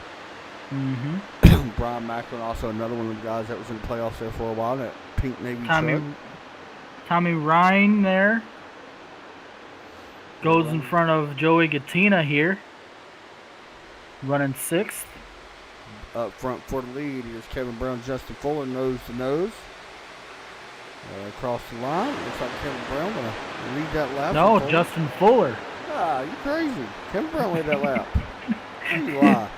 [SPEAKER 2] Mm-hmm.
[SPEAKER 1] Brian Macklin, also another one of the guys that was in the playoffs there for a while. That pink Navy truck.
[SPEAKER 2] Tommy Ryan there goes in front of Joey Gattina here, running 6th.
[SPEAKER 1] Up front for the lead, here's Kevin Brown, Justin Fuller, nose to nose. Across the line, looks like Kevin Brown going to lead that lap.
[SPEAKER 2] No, Justin Fuller.
[SPEAKER 1] Ah, you crazy. Kevin Brown led that lap. You lie.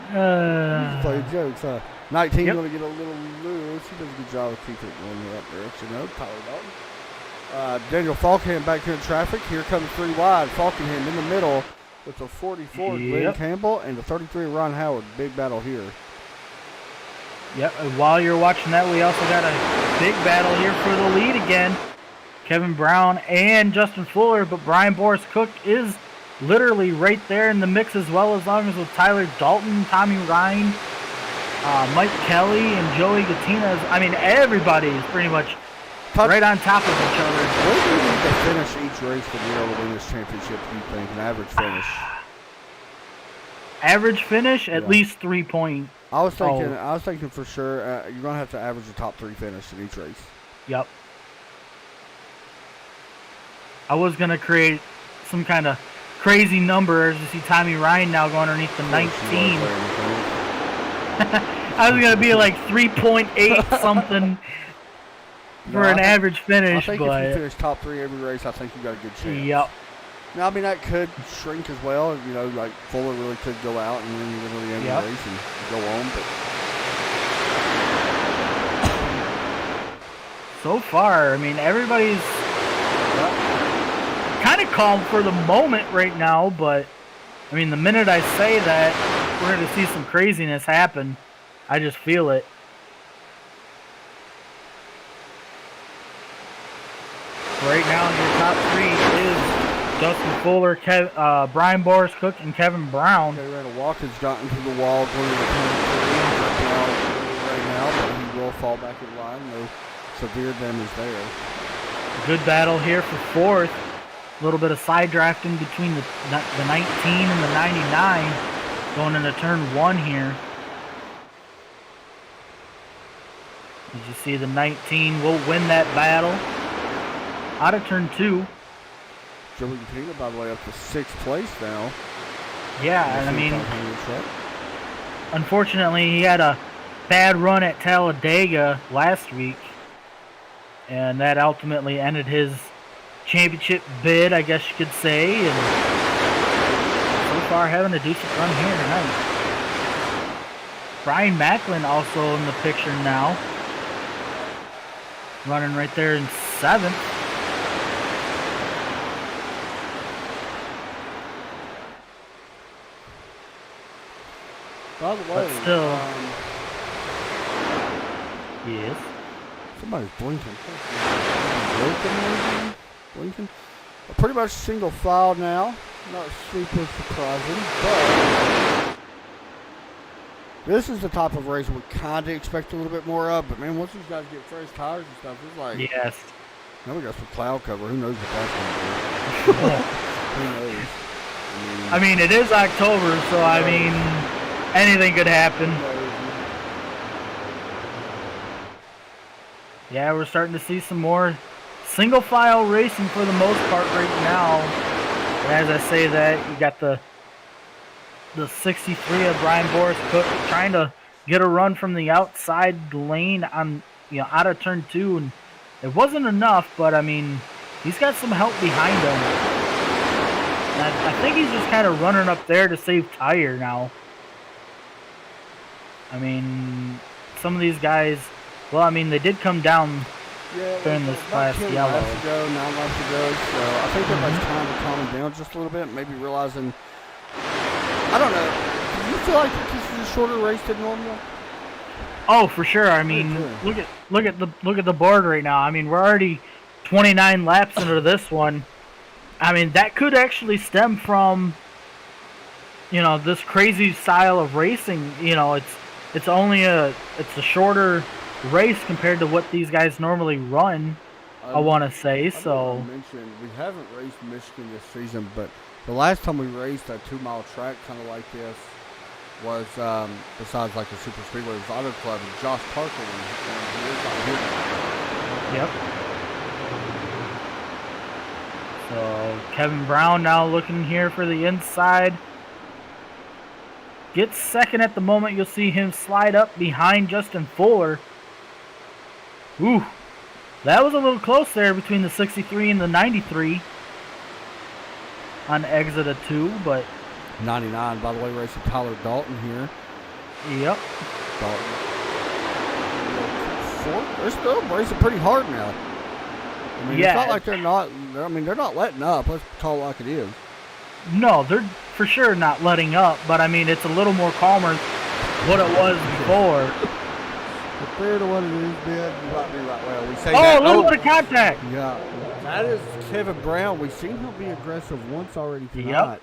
[SPEAKER 1] You play jokes, huh? 19 going to get a little loose. He does a good job of keeping it going in that direction, though. Tyler Dalton. Daniel Falkenham back here in traffic. Here comes 3 wide. Falkenham in the middle with the 44 Glenn Campbell and the 33 Ron Howard. Big battle here.
[SPEAKER 2] Yep, and while you're watching that, we also got a big battle here for the lead again. Kevin Brown and Justin Fuller, but Brian Boris Cook is literally right there in the mix as well, as long as with Tyler Dalton, Tommy Ryan, Mike Kelly, and Joey Gattina. I mean, everybody is pretty much right on top of each other.
[SPEAKER 1] What do you need to finish each race to be able to win this championship, do you think, an average finish?
[SPEAKER 2] Average finish, at least 3 points.
[SPEAKER 1] I was thinking for sure you're going to have to average the top 3 finish in each race.
[SPEAKER 2] Yep. I was going to create some kind of crazy number as you see Tommy Ryan now going underneath the 19. I was going to be like 3.8 something for an average finish.
[SPEAKER 1] I think if you finish top 3 every race, I think you got a good chance.
[SPEAKER 2] Yep.
[SPEAKER 1] Now, I mean, that could shrink as well. You know, like Fuller really could go out and then you literally end the race and go on. But
[SPEAKER 2] so far, I mean, everybody's kind of calm for the moment right now. But, I mean, the minute I say that, we're going to see some craziness happen. I just feel it. Right now, your top 3 is Justin Fuller, Brian Boris Cook, and Kevin Brown.
[SPEAKER 1] Okay, Randall Watkins got into the wall going to the right now, but he will fall back in line. No severe damage there.
[SPEAKER 2] Good battle here for 4th. A little bit of side drafting between the 19 and the 99 going into turn 1 here. As you see, the 19 will win that battle. Out of turn 2.
[SPEAKER 1] Joey Gattina, by the way, up to 6th place now.
[SPEAKER 2] Yeah, and I mean, unfortunately, he had a bad run at Talladega last week, and that ultimately ended his championship bid, I guess you could say, and so far having a decent run here tonight. Brian Macklin also in the picture now, running right there in 7th.
[SPEAKER 1] By the way,
[SPEAKER 2] But still. Yes.
[SPEAKER 1] Somebody's blinking. Blinking. Pretty much single file now. Not super surprising, but this is the type of race we kind of expect a little bit more of. But man, once these guys get fresh tires and stuff, it's like
[SPEAKER 2] Yes.
[SPEAKER 1] now we got some cloud cover. Who knows what that's going to do? Who knows?
[SPEAKER 2] I mean, it is October, so I mean, anything could happen. Yeah, we're starting to see some more single file racing for the most part right now. And as I say that, you got the 63 of Brian Boris Cook trying to get a run from the outside lane on, out of turn 2, and it wasn't enough, but I mean, he's got some help behind him. And I think he's just kind of running up there to save tire now. I mean, some of these guys, well, I mean, they did come down during this last yellow.
[SPEAKER 1] 9 laps ago, so I think everybody's trying to calm him down just a little bit, maybe realizing, I don't know, do you feel like this is a shorter race than normal?
[SPEAKER 2] Oh, for sure. I mean, look at the board right now. I mean, we're already 29 laps into this one. I mean, that could actually stem from, this crazy style of racing. It's a shorter race compared to what these guys normally run. I want to say so.
[SPEAKER 1] We haven't raced Michigan this season, but the last time we raced a 2-mile track kind of like this was, besides like the Super Speedway, it was Auto Club and Josh Parker. And he is out here.
[SPEAKER 2] Yep. So Kevin Brown now looking here for the inside. Gets second at the moment. You'll see him slide up behind Justin Fuller. Ooh, that was a little close there between the 63 and the 93 on exit of 2, but
[SPEAKER 1] 99, by the way, racing Tyler Dalton here.
[SPEAKER 2] Yep.
[SPEAKER 1] Dalton. They're still racing pretty hard now. I mean,
[SPEAKER 2] yeah.
[SPEAKER 1] It's not like they're not. They're not letting up. Let's call it like it is.
[SPEAKER 2] No, they're for sure not letting up, but I mean, it's a little more calmer than what it was before.
[SPEAKER 1] Compared to what it is, Ben, you might be right. Well, we say that.
[SPEAKER 2] A little bit of contact.
[SPEAKER 1] Yeah, that is Kevin Brown. We've seen him be aggressive once already tonight.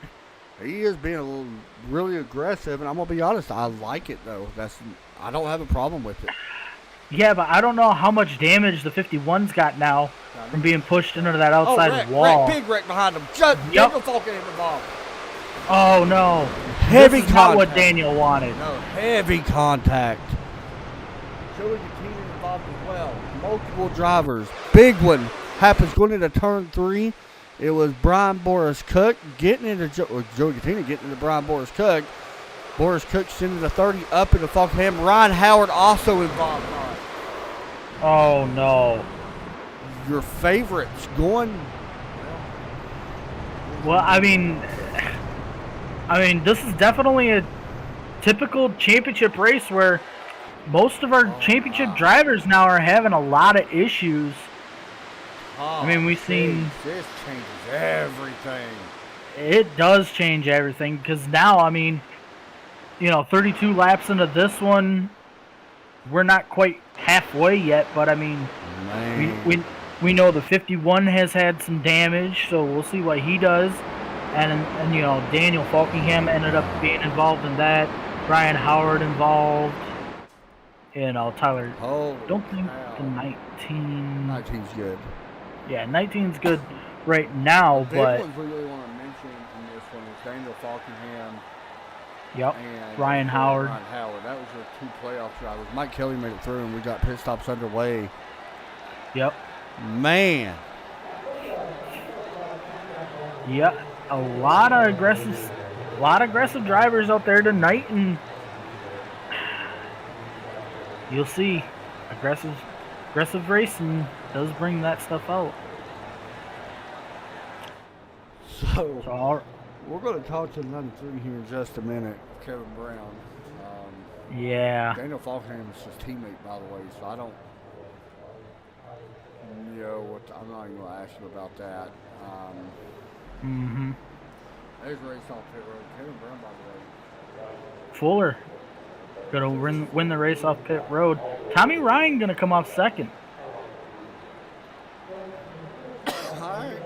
[SPEAKER 1] Yep. He is being really aggressive, and I'm gonna be honest. I like it though. I don't have a problem with it.
[SPEAKER 2] Yeah, but I don't know how much damage the 51's got now from being pushed into that outside wall.
[SPEAKER 1] Big wreck behind him. Daniel Falk in the ball.
[SPEAKER 2] Oh no!
[SPEAKER 1] Heavy
[SPEAKER 2] this is
[SPEAKER 1] contact.
[SPEAKER 2] Not what Daniel wanted.
[SPEAKER 1] No, heavy contact. Joey Gattini involved as well. Multiple drivers. Big one happens going into turn 3. It was Brian Boris Cook getting into Joey Gattini getting into Brian Boris Cook. Boris Cook sending the 30 up into Falkham. Ryan Howard also involved.
[SPEAKER 2] Oh no!
[SPEAKER 1] Your favorites going.
[SPEAKER 2] Well, I mean, this is definitely a typical championship race where most of our championship drivers now are having a lot of issues. I mean, we've seen...
[SPEAKER 1] This changes everything.
[SPEAKER 2] It does change everything, because now, I mean, 32 laps into this one, we're not quite halfway yet, but I mean, we know the 51 has had some damage, so we'll see what he does. And Daniel Falkingham ended up being involved in that. Ryan Howard involved. Tyler. Don't think the 19.
[SPEAKER 1] 19's good.
[SPEAKER 2] Yeah, 19's good right now, but.
[SPEAKER 1] The big ones we really want to mention in this one is Daniel Falkingham.
[SPEAKER 2] Yep.
[SPEAKER 1] And
[SPEAKER 2] Ryan Howard.
[SPEAKER 1] Ryan Howard. That was your 2 playoff drivers. Mike Kelly made it through, and we got pit stops underway.
[SPEAKER 2] Yep.
[SPEAKER 1] Man.
[SPEAKER 2] Yep. A lot of aggressive drivers out there tonight, and you'll see aggressive racing does bring that stuff out.
[SPEAKER 1] So we're going to talk to the 93 here in just a minute, Kevin Brown.
[SPEAKER 2] Yeah.
[SPEAKER 1] Daniel Falkham is his teammate, by the way, so I don't know I'm not even going to ask you about that. There's a race on pit road. Kevin Brown, by the way.
[SPEAKER 2] Fuller. Gonna win the race off pit road. Tommy Ryan gonna come off second.
[SPEAKER 1] Alright.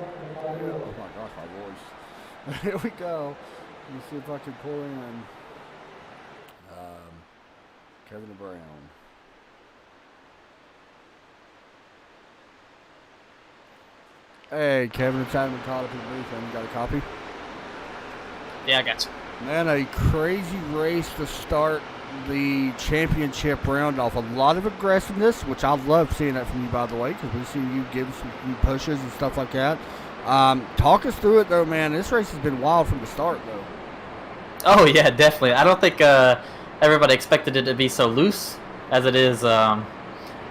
[SPEAKER 1] Oh my gosh, my voice. Here we go. Let me see if I can pull in Kevin Brown. Hey, Kevin, it's Adam McCall. You got a copy?
[SPEAKER 5] Yeah, I got you.
[SPEAKER 1] Man, a crazy race to start the championship round off. A lot of aggressiveness, which I love seeing that from you, by the way, because we've seen you give some pushes and stuff like that. Talk us through it, though, man. This race has been wild from the start, though.
[SPEAKER 5] Oh, yeah, definitely. I don't think everybody expected it to be so loose as it is. I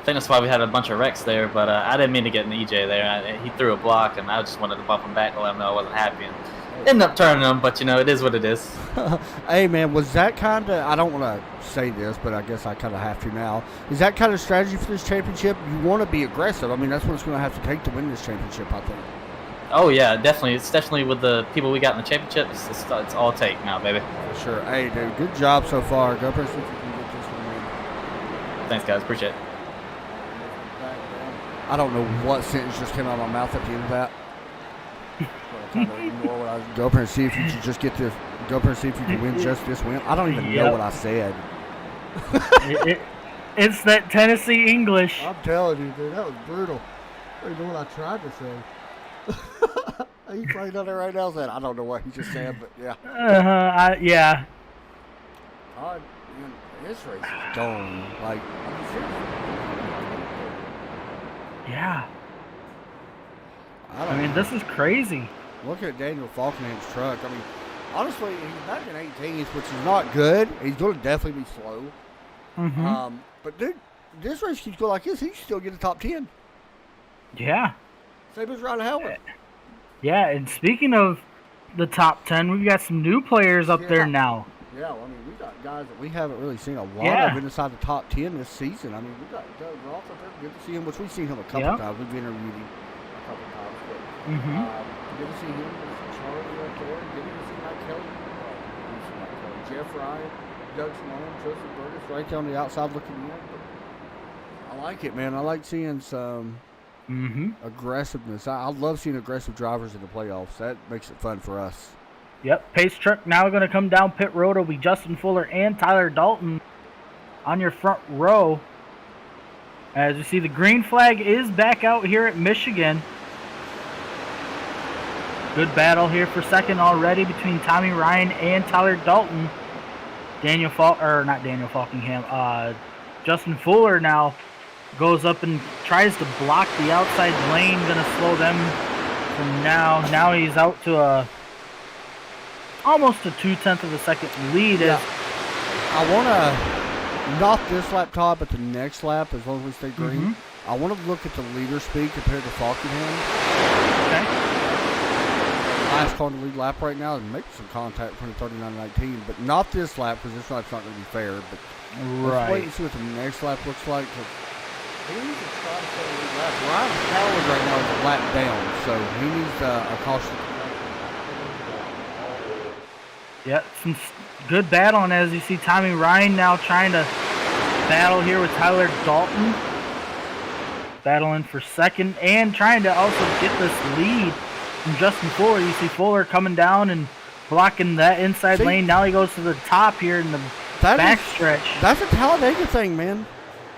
[SPEAKER 5] think that's why we had a bunch of wrecks there, but I didn't mean to get an EJ there. He threw a block, and I just wanted to bump him back to let him know I wasn't happy. And ended up turning him, but, it is what it is.
[SPEAKER 1] Hey, man, was that kind of, I don't want to say this, but I guess I kind of have to now. Is that kind of strategy for this championship? You want to be aggressive. I mean, that's what it's going to have to take to win this championship, I think.
[SPEAKER 5] Oh, yeah, definitely. It's definitely with the people we got in the championship. It's all take now, baby.
[SPEAKER 1] For sure. Hey, dude, good job so far. Go press if you can get this one.
[SPEAKER 5] Thanks, guys. Appreciate it.
[SPEAKER 1] I don't know what sentence just came out of my mouth at the end of that. Ignore what I go up here and see if you can just get this. Go up here and see if you can win just this win. I don't even know what I said.
[SPEAKER 2] It's that Tennessee English.
[SPEAKER 1] I'm telling you, dude, that was brutal. I don't know what I tried to say. He's playing on it right now. Saying I don't know what he just said, but yeah.
[SPEAKER 2] Yeah.
[SPEAKER 1] God, man, this race is going like.
[SPEAKER 2] Yeah.
[SPEAKER 1] I mean,
[SPEAKER 2] this is crazy.
[SPEAKER 1] Look at Daniel Falkenham's truck. I mean, honestly, he's back in 18th, which is not good. He's going to definitely be slow.
[SPEAKER 2] Mm-hmm.
[SPEAKER 1] But, dude, this race keeps going like this. He can still get a top 10.
[SPEAKER 2] Yeah.
[SPEAKER 1] Same as Ron Howard.
[SPEAKER 2] Yeah, and speaking of the top 10, we've got some new players up there now.
[SPEAKER 1] Yeah, well, I mean, we got guys that we haven't really seen a lot of inside the top 10 this season. I mean, we got Doug Roth up there. Good to see him, which we've seen him a couple times. We've interviewed him a couple times. But, good to see him. Charlie up there. Good to see Mike Kelly. Jeff Ryan, Doug Sloan, Joseph Burgess right there on the outside looking in. I like it, man. I like seeing some aggressiveness. I love seeing aggressive drivers in the playoffs. That makes it fun for us.
[SPEAKER 2] Yep, pace truck now going to come down pit road. It'll be Justin Fuller and Tyler Dalton on your front row. As you see, the green flag is back out here at Michigan. Good battle here for second already between Tommy Ryan and Tyler Dalton. Justin Fuller now goes up and tries to block the outside lane. Going to slow them from now. Now he's out to almost a 0.2 of a second lead.
[SPEAKER 1] Yeah. I want to, not this lap, Todd, but the next lap, as long as we stay green, I want to look at the leader speed compared to Falkenham.
[SPEAKER 2] Okay.
[SPEAKER 1] Last car in the lead lap right now and make some contact from the 39.19, but not this lap because this lap's not going to be fair. But let's wait and see what the next lap looks like. He needs to try to stay lead lap. Ryan Howard right now is a lap down, so he needs a caution.
[SPEAKER 2] Yeah, some good battling as you see Tommy Ryan now trying to battle here with Tyler Dalton. Battling for second and trying to also get this lead from Justin Fuller. You see Fuller coming down and blocking that inside lane. Now he goes to the top here in the backstretch.
[SPEAKER 1] That's a Talladega thing, man.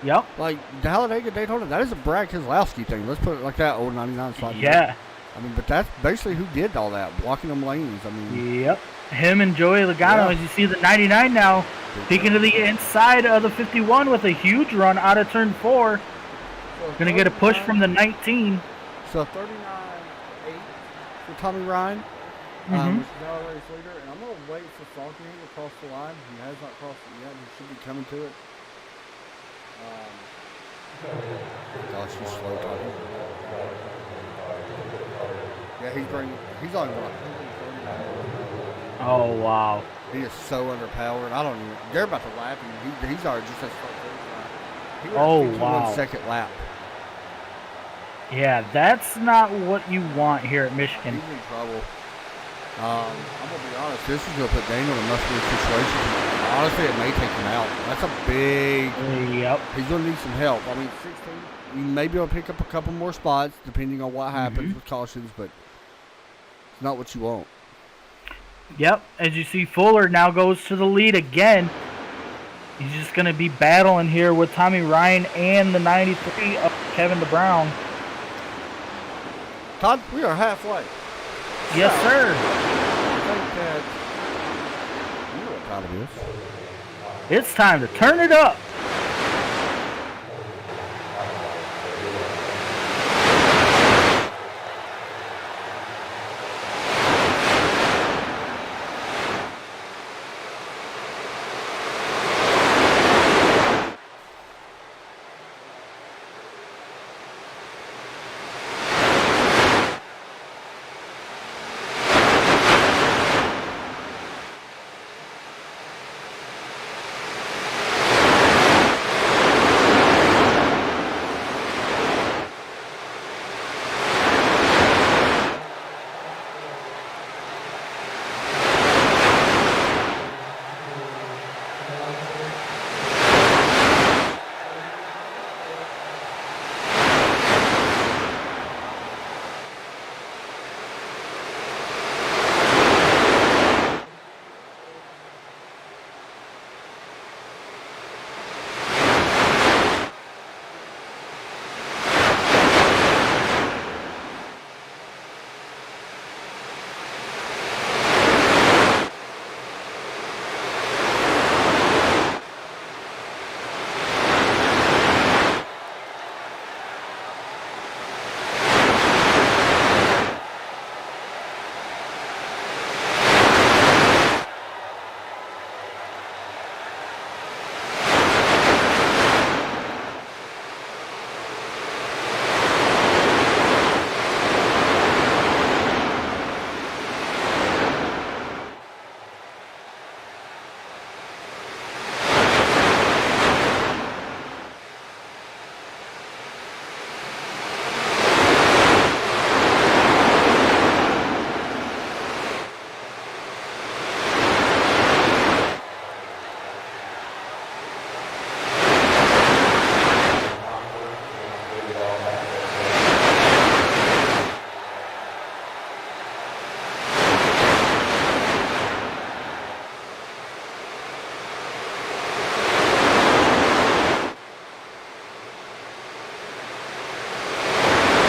[SPEAKER 2] Yep.
[SPEAKER 1] Like Talladega, Daytona, that is a Brad Keselowski thing. Let's put it like that, old 99 slide.
[SPEAKER 2] Yeah.
[SPEAKER 1] I mean, but that's basically who did all that, blocking them lanes. I mean.
[SPEAKER 2] Yep. Him and Joey Logano, as you see the 99 now, peeking to the inside of the 51 with a huge run out of turn 4. Going to get a push from the 19.
[SPEAKER 1] So 39.8 for Tommy Ryan, which is now a race leader. And I'm going to wait for Falkenham to cross the line. He has not crossed it yet. He should be coming to it. Gosh, he's slow, Tommy. Yeah, he's on what?
[SPEAKER 2] Oh, wow.
[SPEAKER 1] He is so underpowered. I don't even. They're about to lap him. He's already just as far.
[SPEAKER 2] Wow.
[SPEAKER 1] Second lap.
[SPEAKER 2] Yeah, that's not what you want here at Michigan.
[SPEAKER 1] He's in trouble. I'm going to be honest. This is going to put Daniel in a much worse situation. Honestly, it may take him out. That's a big.
[SPEAKER 2] Yep.
[SPEAKER 1] He's going to need some help. I mean, 16. You may be able to pick up a couple more spots depending on what happens with cautions, but it's not what you want.
[SPEAKER 2] Yep. As you see, Fuller now goes to the lead again. He's just going to be battling here with Tommy Ryan and the 93 of Kevin DeBrown.
[SPEAKER 1] Todd, we are halfway.
[SPEAKER 2] Yes, sir.
[SPEAKER 1] I think that you know what time it is.
[SPEAKER 2] It's time to turn it up.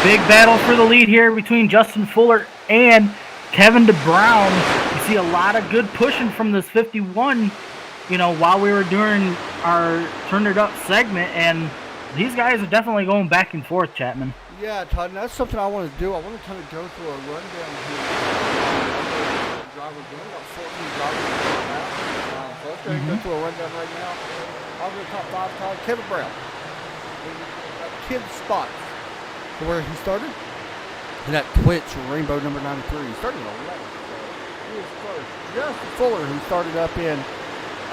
[SPEAKER 2] Big battle for the lead here between Justin Fuller and Kevin DeBrown. You see a lot of good pushing from this 51, you know, while we were doing our Turn It Up segment, and these guys are definitely going back and forth, Chapman.
[SPEAKER 1] Yeah, Todd, and that's something I want to do. I want to kind of go through a rundown here. Driver doing about 14 drivers now. So let's go through a rundown right now. I'll go top 5, Todd. Kevin Brown. Kid spots. Where he started? And that Twitch Rainbow number 93. He started in 11. So he was first. Justin Fuller, who started up in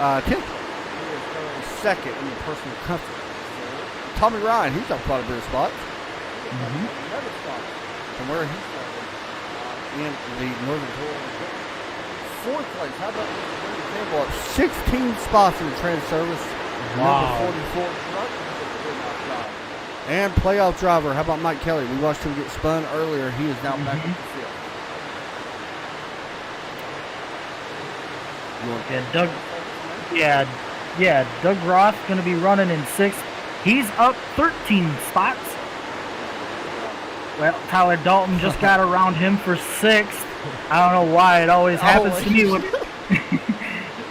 [SPEAKER 1] 10th. He is currently second in the personal comfort. Tommy Ryan, he's up quite a bit of spots. Another spot from where he started in the Northern Tour. Fourth place. How about Campbell up 16 spots in the trans service.
[SPEAKER 2] Wow.
[SPEAKER 1] Number 44 truck. And playoff driver, how about Mike Kelly? We watched him get spun earlier. He is now back in the field.
[SPEAKER 2] Doug Roth going to be running in 6th. He's up 13 spots. Well, Tyler Dalton just got around him for 6th. I don't know why it always happens to me.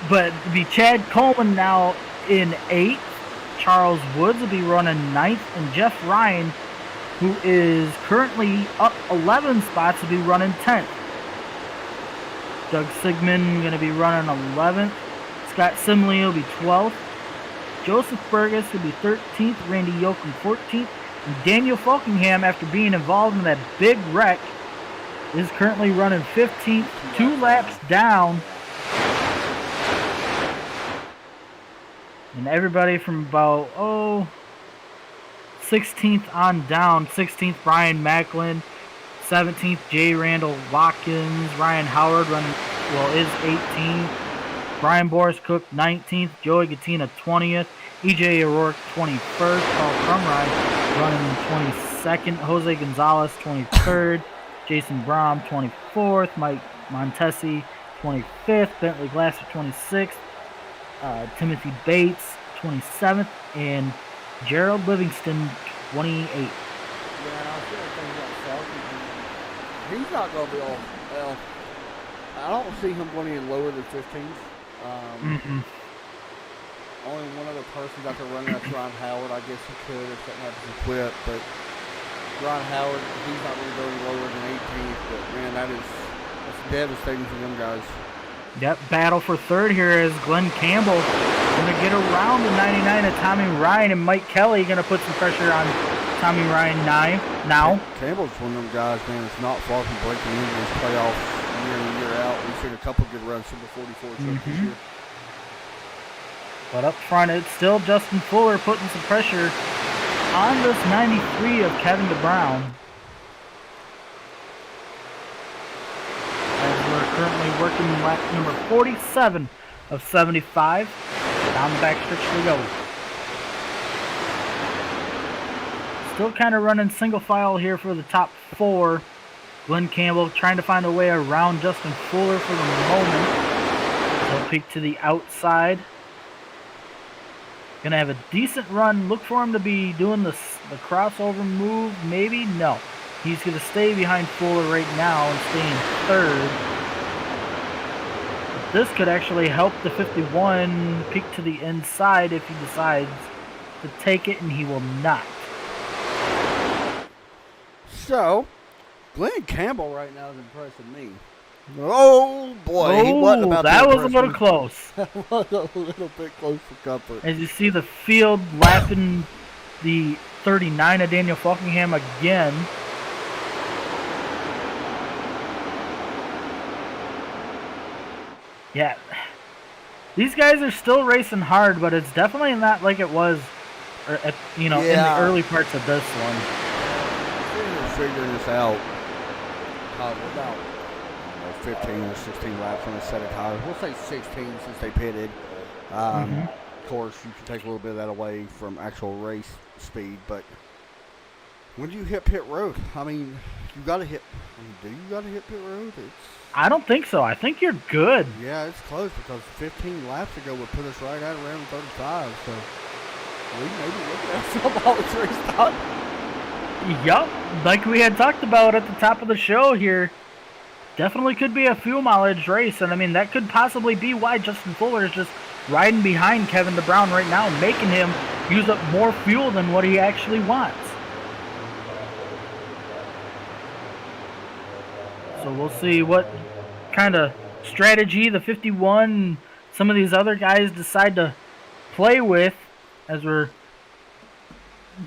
[SPEAKER 2] But it'll be Chad Coleman now in 8th. Charles Woods will be running 9th, and Jeff Ryan, who is currently up 11 spots, will be running 10th. Doug Sigmund going to be running 11th. Scott Simley will be 12th. Joseph Burgess will be 13th. Randy Yoakum 14th. And Daniel Falkingham, after being involved in that big wreck, is currently running 15th, 2 laps down. And everybody from about, 16th on down. 16th, Brian Macklin. 17th, J. Randall Watkins. Ryan Howard is 18th. Brian Boris Cook 19th, Joey Gattina 20th, EJ O'Rourke 21st, Paul Crumrye running 22nd, Jose Gonzalez 23rd, Jason Brom 24th, Mike Montesi 25th, Bentley Glasser 26th, Timothy Bates 27th, and Gerald Livingston 28th.
[SPEAKER 1] Yeah, I feel like things like Falcon. He's not going to be all. Well, I don't see him going any lower than 15th. Only one other person's out there running. That's Ryan Howard. I guess he could if something happens to quit. But Ryan Howard, he's not going to go any lower than 18th. But man, that's devastating for them guys.
[SPEAKER 2] Yep, battle for third here is Glenn Campbell going to get around the 99 of Tommy Ryan, and Mike Kelly going to put some pressure on Tommy Ryan now.
[SPEAKER 1] Campbell's one of them guys, man, it's not far from breaking into his playoffs year in, year out. We've seen a couple good runs from the 44 truck this year.
[SPEAKER 2] But up front, it's still Justin Fuller putting some pressure on this 93 of Kevin DeBrown. As we're currently working lap number 47 of 75. Down the backstretch we go. Still kind of running single file here for the top four. Glenn Campbell trying to find a way around Justin Fuller for the moment. He'll peek to the outside. Gonna have a decent run. Look for him to be doing the crossover move. Maybe? No. He's gonna stay behind Fuller right now and stay in third. But this could actually help the 51 peek to the inside if he decides to take it, and he will not.
[SPEAKER 1] So, Glenn Campbell right now is impressing me. Oh boy, he wasn't about
[SPEAKER 2] that
[SPEAKER 1] to
[SPEAKER 2] was a
[SPEAKER 1] impress
[SPEAKER 2] little
[SPEAKER 1] me.
[SPEAKER 2] close.
[SPEAKER 1] That was a little bit close for comfort.
[SPEAKER 2] As you see the field lapping the 39 of Daniel Falkingham again. Yeah, these guys are still racing hard, but it's definitely not like it was, in the early parts of this one.
[SPEAKER 1] We're figuring this out. We're about 15 or 16 laps on a set of tires. We'll say 16 since they pitted. Of course, you can take a little bit of that away from actual race speed, but when do you hit pit road? I mean, you got to hit. Do you got to hit pit road?
[SPEAKER 2] I don't think so. I think you're good.
[SPEAKER 1] Yeah, it's close because 15 laps ago would put us right at around 35. So we may be looking at some all this race time.
[SPEAKER 2] Yup, like we had talked about at the top of the show here, definitely could be a fuel mileage race, and I mean that could possibly be why Justin Fuller is just riding behind Kevin DeBrown right now, making him use up more fuel than what he actually wants. So we'll see what kind of strategy the 51 and some of these other guys decide to play with as we're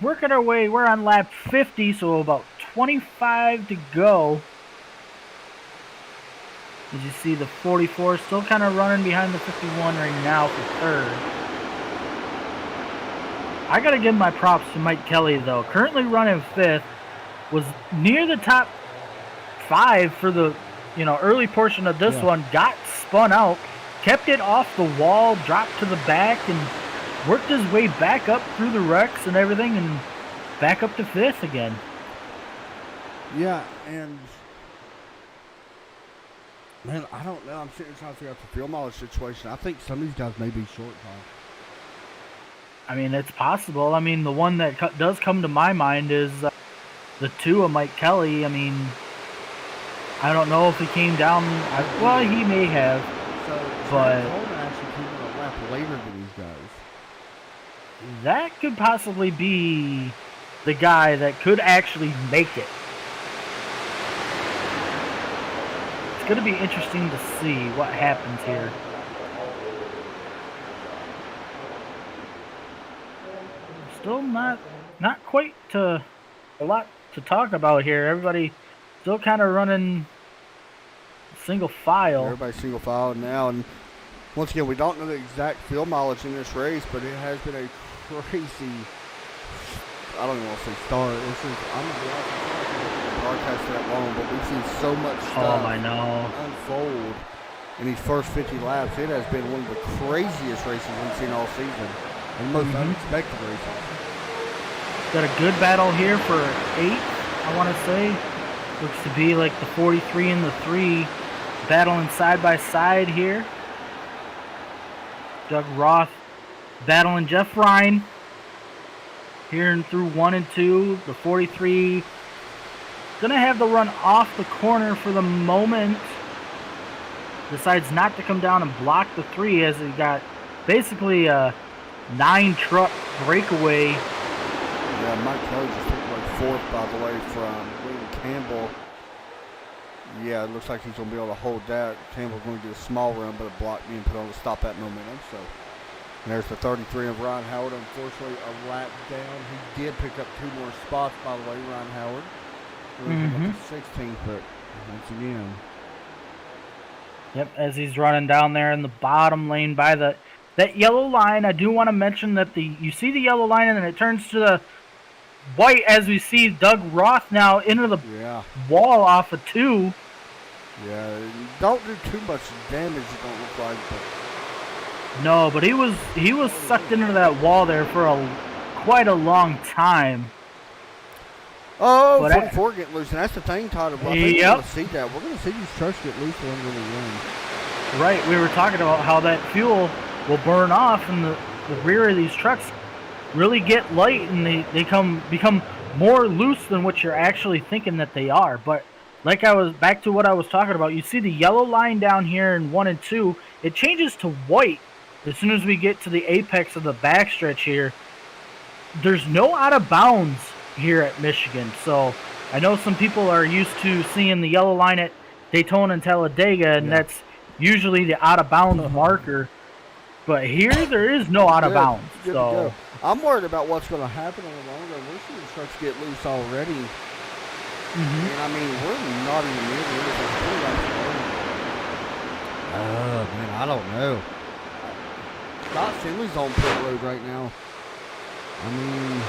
[SPEAKER 2] working our way. We're on lap 50, so about 25 to go. As you see the 44 still kind of running behind the 51 right now for third. I got to give my props to Mike Kelly though. Currently running fifth, was near the top 5 for the early portion of this one, got spun out, kept it off the wall, dropped to the back, and worked his way back up through the wrecks and everything, and back up to 5th again.
[SPEAKER 1] Yeah, and man, I don't know. I'm sitting trying to figure out the fuel mileage situation. I think some of these guys may be short time.
[SPEAKER 2] I mean, it's possible. I mean, the one that does come to my mind is the 2 of Mike Kelly. I mean, I don't know if he came down. Well, he may have. But
[SPEAKER 1] Coleman actually came in a lap later than these guys.
[SPEAKER 2] That could possibly be the guy that could actually make it. It's going to be interesting to see what happens here. Still not quite a lot to talk about here. Everybody still kind of running single file.
[SPEAKER 1] Everybody's single file now, and once again, we don't know the exact fuel mileage in this race, but it has been a crazy, I don't even want to say start. I'm going to be honest, broadcast that long, but we've seen so much stuff
[SPEAKER 2] I know.
[SPEAKER 1] unfold. in these first 50 laps. It has been one of the craziest races we've seen all season, and the most unexpected races.
[SPEAKER 2] Got a good battle here for 8th, I want to say. Looks to be like the 43 and the 3 battling side by side here. Doug Roth battling Jeff Ryan here and through 1 and 2. The 43 gonna have the run off the corner for the moment. Decides not to come down and block the 3 as he got basically a 9-truck breakaway.
[SPEAKER 1] Yeah, Mike Kelly just took away 4th, by the way, from William Campbell. Yeah, it looks like he's going to be able to hold that. Campbell's going to get a small run, but a block being put on to stop that momentum. So there's the 33 of Ryan Howard. Unfortunately, a lap down. He did pick up 2 more spots, by the way, Ryan Howard. Up to 16th, but once again.
[SPEAKER 2] Yep, as he's running down there in the bottom lane by that yellow line. I do want to mention that you see the yellow line and then it turns to the white as we see Doug Roth now into the wall off of 2.
[SPEAKER 1] Yeah, don't do too much damage, it don't look like. But
[SPEAKER 2] no, but he was sucked into that wall there for quite a long time.
[SPEAKER 1] Oh, 44 get loose, and that's the thing, Todd. I think we're going to see that. We're going to see these trucks get loose when they run.
[SPEAKER 2] Right, we were talking about how that fuel will burn off and the rear of these trucks really get light and they become more loose than what you're actually thinking that they are. But like I was back to what I was talking about, you see the yellow line down here in 1 and 2, it changes to white as soon as we get to the apex of the backstretch here. There's no out of bounds here at Michigan, so I know some people are used to seeing the yellow line at Daytona and Talladega, and that's usually the out of bounds marker. But here there is no out of bounds. So
[SPEAKER 1] I'm worried about what's going to happen on the long run. We're seeing trucks get loose already. And I mean, we're not even near the end of the Oh man, I don't know. Scott Finley's on pit road right now. I mean,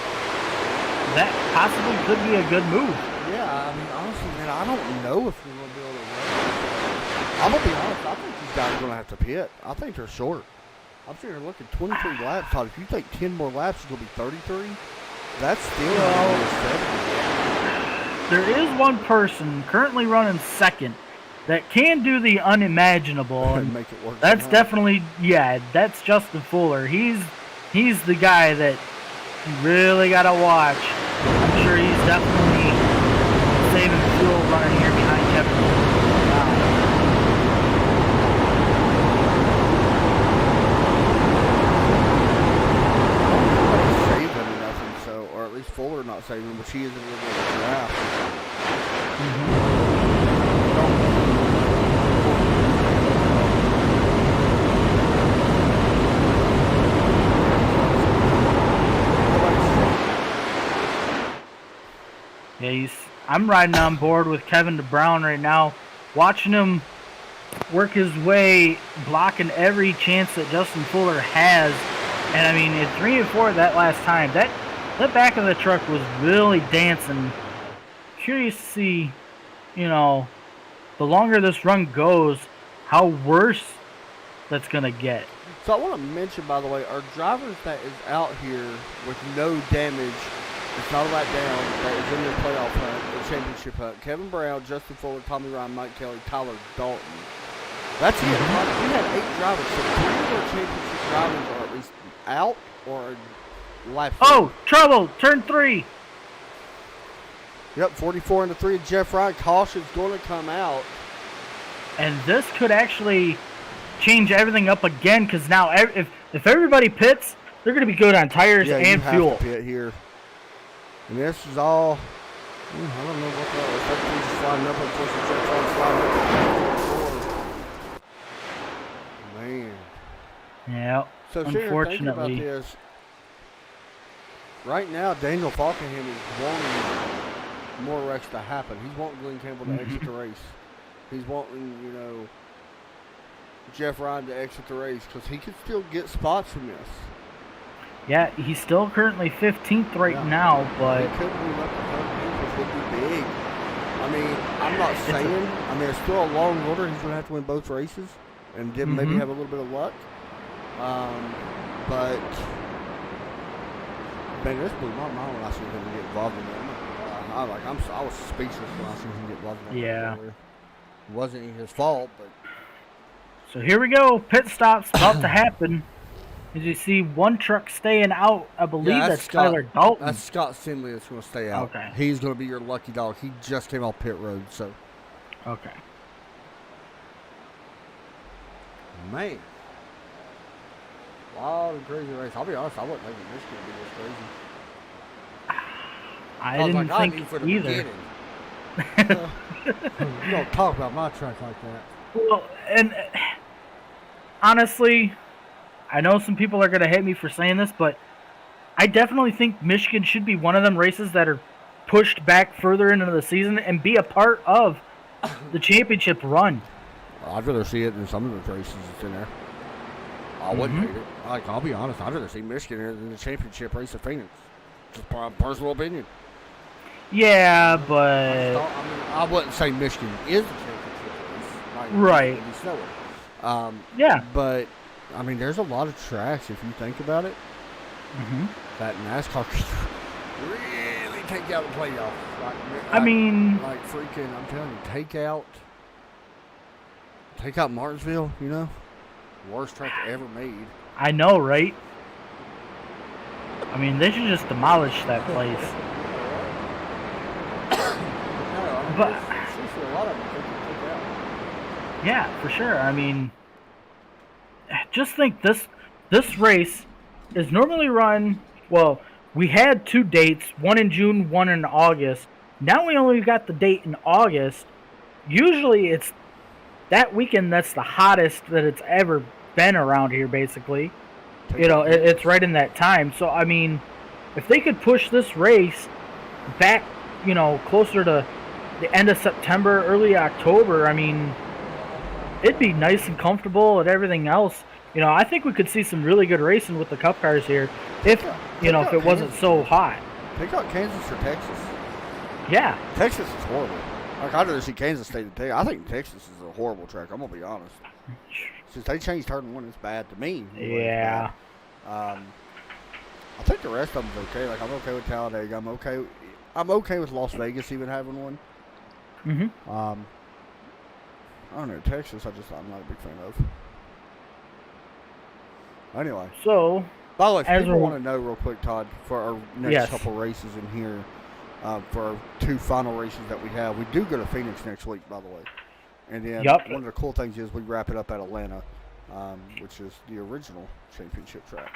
[SPEAKER 2] that possibly could be a good move.
[SPEAKER 1] Yeah, I mean, honestly, man, I don't know if we're going to be able to run. I'm going to be honest, I think these guys are going to have to pit. I think they're short. I'm sitting here looking 23 laps, Todd. If you think 10 more laps is going to be 33, that's still
[SPEAKER 2] there is one person currently running 2nd that can do the unimaginable. And
[SPEAKER 1] make it work.
[SPEAKER 2] That's definitely, that's Justin Fuller. He's the guy that you really got to watch. I'm sure he's definitely saving fuel running here behind Kevin.
[SPEAKER 1] Fuller not saving, but she is a little bit of a draft.
[SPEAKER 2] Yeah, I'm riding on board with Kevin DeBrown right now, watching him work his way, blocking every chance that Justin Fuller has. And I mean, at 3 and 4 that last time, that back of the truck was really dancing. Curious to see, the longer this run goes, how worse that's going to get.
[SPEAKER 1] So I want to mention, by the way, our drivers that is out here with no damage, it's not a lap down, that is in the playoff hunt, the championship hunt. Kevin Brown, Justin Fuller, Tommy Ryan, Mike Kelly, Tyler Dalton. That's it. We had 8 drivers, so 3 of our championship drivers are at least out or lap.
[SPEAKER 2] Oh, trouble! Turn 3.
[SPEAKER 1] Yep, 44 and the 3 of Jeff Ryan. Caution's going to come out.
[SPEAKER 2] And this could actually change everything up again, because now if everybody pits, they're going to be good on tires and fuel.
[SPEAKER 1] You have to pit here. And this is all, I don't know what that was. Everything's just sliding up. Unfortunately, Jeff Ryan's sliding up. Man.
[SPEAKER 2] Yeah,
[SPEAKER 1] So,
[SPEAKER 2] unfortunately.
[SPEAKER 1] Think about this. Right now, Daniel Falkenham is wanting more wrecks to happen. He's wanting Glenn Campbell to exit the race. He's wanting, Jeff Ryan to exit the race because he could still get spots from this.
[SPEAKER 2] Yeah, he's still currently 15th right now, but
[SPEAKER 1] he could move up to 13th, which would be big. I mean, I'm not saying. It's still a long order. He's going to have to win both races. and did maybe have a little bit of luck. But man, this blew my mind when I seen him get involved in that. I was speechless when I seen him get involved in that.
[SPEAKER 2] Yeah.
[SPEAKER 1] It wasn't his fault, but.
[SPEAKER 2] So here we go. Pit stop's about to happen. As you see, one truck staying out. I believe that's Tyler Dalton.
[SPEAKER 1] That's Scott Finley that's going to stay out.
[SPEAKER 2] Okay.
[SPEAKER 1] He's going to be your lucky dog. He just came off pit road, so.
[SPEAKER 2] Okay.
[SPEAKER 1] Man. Wow, the crazy race. I'll be honest, I wasn't thinking Michigan would be this crazy.
[SPEAKER 2] I didn't think
[SPEAKER 1] for the
[SPEAKER 2] either.
[SPEAKER 1] You don't talk about my track like that.
[SPEAKER 2] Well, and honestly, I know some people are going to hate me for saying this, but I definitely think Michigan should be one of them races that are pushed back further into the season and be a part of the championship run.
[SPEAKER 1] I'd rather see it than some of the races that's in there. I wouldn't hate it. I'll be honest, I'd rather see Michigan in the championship race of Phoenix. Just my personal opinion.
[SPEAKER 2] Yeah, but
[SPEAKER 1] I wouldn't say Michigan is the championship race.
[SPEAKER 2] Right. Yeah.
[SPEAKER 1] But I mean, there's a lot of tracks if you think about it. That NASCAR could really take out the playoffs. I'm telling you, take out Martinsville. You know, worst track ever made.
[SPEAKER 2] I know, right? I mean, they should just demolish that place. But yeah, for sure. I mean, just think this race is normally run. Well, we had 2 dates, one in June, one in August. Now we only got the date in August. Usually it's that weekend that's the hottest that it's ever been around here, basically. You know, it's right in that time. So, I mean, if they could push this race back, you know, closer to the end of September, early October, I mean, it'd be nice and comfortable and everything else. You know, I think we could see some really good racing with the Cup cars here if, you know, if it wasn't so hot.
[SPEAKER 1] Take out Kansas or Texas.
[SPEAKER 2] Yeah.
[SPEAKER 1] Texas is horrible. Like, I'd rather see Kansas State than Texas. I think Texas is a horrible track. I'm going to be honest. Since they changed turn 1, it's bad to me.
[SPEAKER 2] Yeah.
[SPEAKER 1] I think the rest of them's okay. Like, I'm okay with Talladega. I'm okay with Las Vegas even having one. I don't know, Texas, I'm not a big fan of. Anyway.
[SPEAKER 2] So,
[SPEAKER 1] by the way, if people want to know real quick, Todd, for our next couple races in here, for our 2 final races that we have, we do go to Phoenix next week, by the way. And then one of the cool things is we wrap it up at Atlanta, which is the original championship track.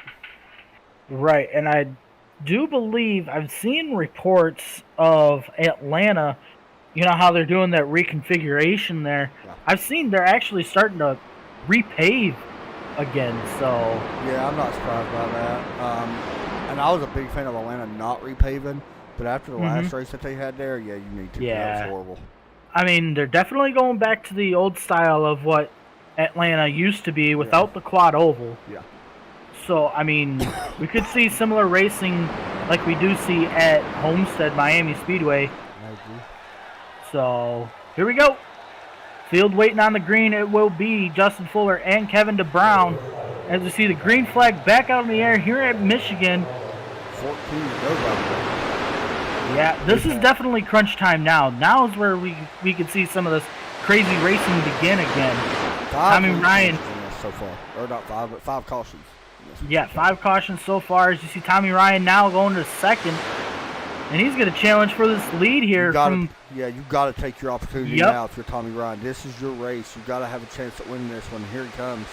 [SPEAKER 2] Right, and I do believe I've seen reports of Atlanta. You know how they're doing that reconfiguration there? Yeah. I've seen they're actually starting to repave again, so...
[SPEAKER 1] Yeah, I'm not surprised by that. And I was a big fan of Atlanta not repaving, but after the last race that they had there, yeah, you need to.
[SPEAKER 2] Yeah.
[SPEAKER 1] That was horrible.
[SPEAKER 2] I mean, they're definitely going back to the old style of what Atlanta used to be without the quad oval.
[SPEAKER 1] Yeah.
[SPEAKER 2] So, I mean, we could see similar racing like we do see at Homestead Miami Speedway.
[SPEAKER 1] I agree.
[SPEAKER 2] So, here we go. Field waiting on the green. It will be Justin Fuller and Kevin DeBrown. As we see the green flag back out in the air here at Michigan.
[SPEAKER 1] 14 to go, by the way.
[SPEAKER 2] Yeah, this is definitely crunch time now. Now is where we could see some of this crazy racing begin again. Tommy Ryan.
[SPEAKER 1] So far. Or not 5, but 5 cautions.
[SPEAKER 2] Yeah, 5 cautions so far. As you see Tommy Ryan now going to second. And he's going to challenge for this lead here.
[SPEAKER 1] You've got to take your opportunity now if you're Tommy Ryan. This is your race. You've got to have a chance at winning this one. Here he comes.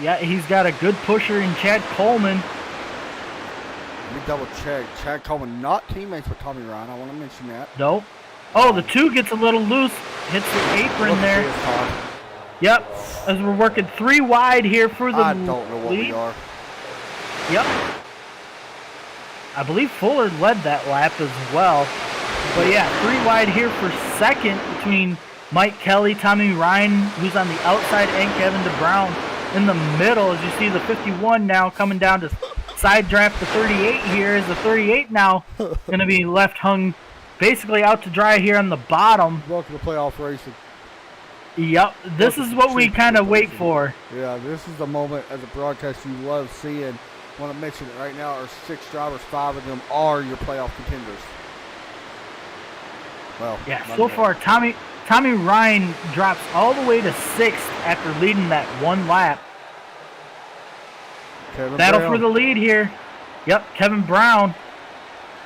[SPEAKER 2] Yeah, he's got a good pusher in Chad Coleman.
[SPEAKER 1] Let me double check. Chad Coleman, not teammates with Tommy Ryan. I want to mention that.
[SPEAKER 2] Nope. Oh, the 2 gets a little loose. Hits the apron there. Yep. As we're working 3 wide here for the lead.
[SPEAKER 1] I don't know what we are.
[SPEAKER 2] Yep. I believe Fuller led that lap as well. But yeah, 3 wide here for second between Mike Kelly, Tommy Ryan, who's on the outside, and Kevin DeBrown in the middle. As you see the 51 now coming down to side draft the 38 here. Is the 38 now going to be left hung basically out to dry here on the bottom.
[SPEAKER 1] Welcome to playoff racing.
[SPEAKER 2] Yep, this is what we kind of wait for.
[SPEAKER 1] Yeah, this is the moment as a broadcaster you love seeing. I want to mention it right now. Our 6 drivers, 5 of them are your playoff contenders. Well,
[SPEAKER 2] Yeah, so far Tommy Ryan drops all the way to 6th after leading that one lap. Battle for the lead here. Yep, Kevin Brown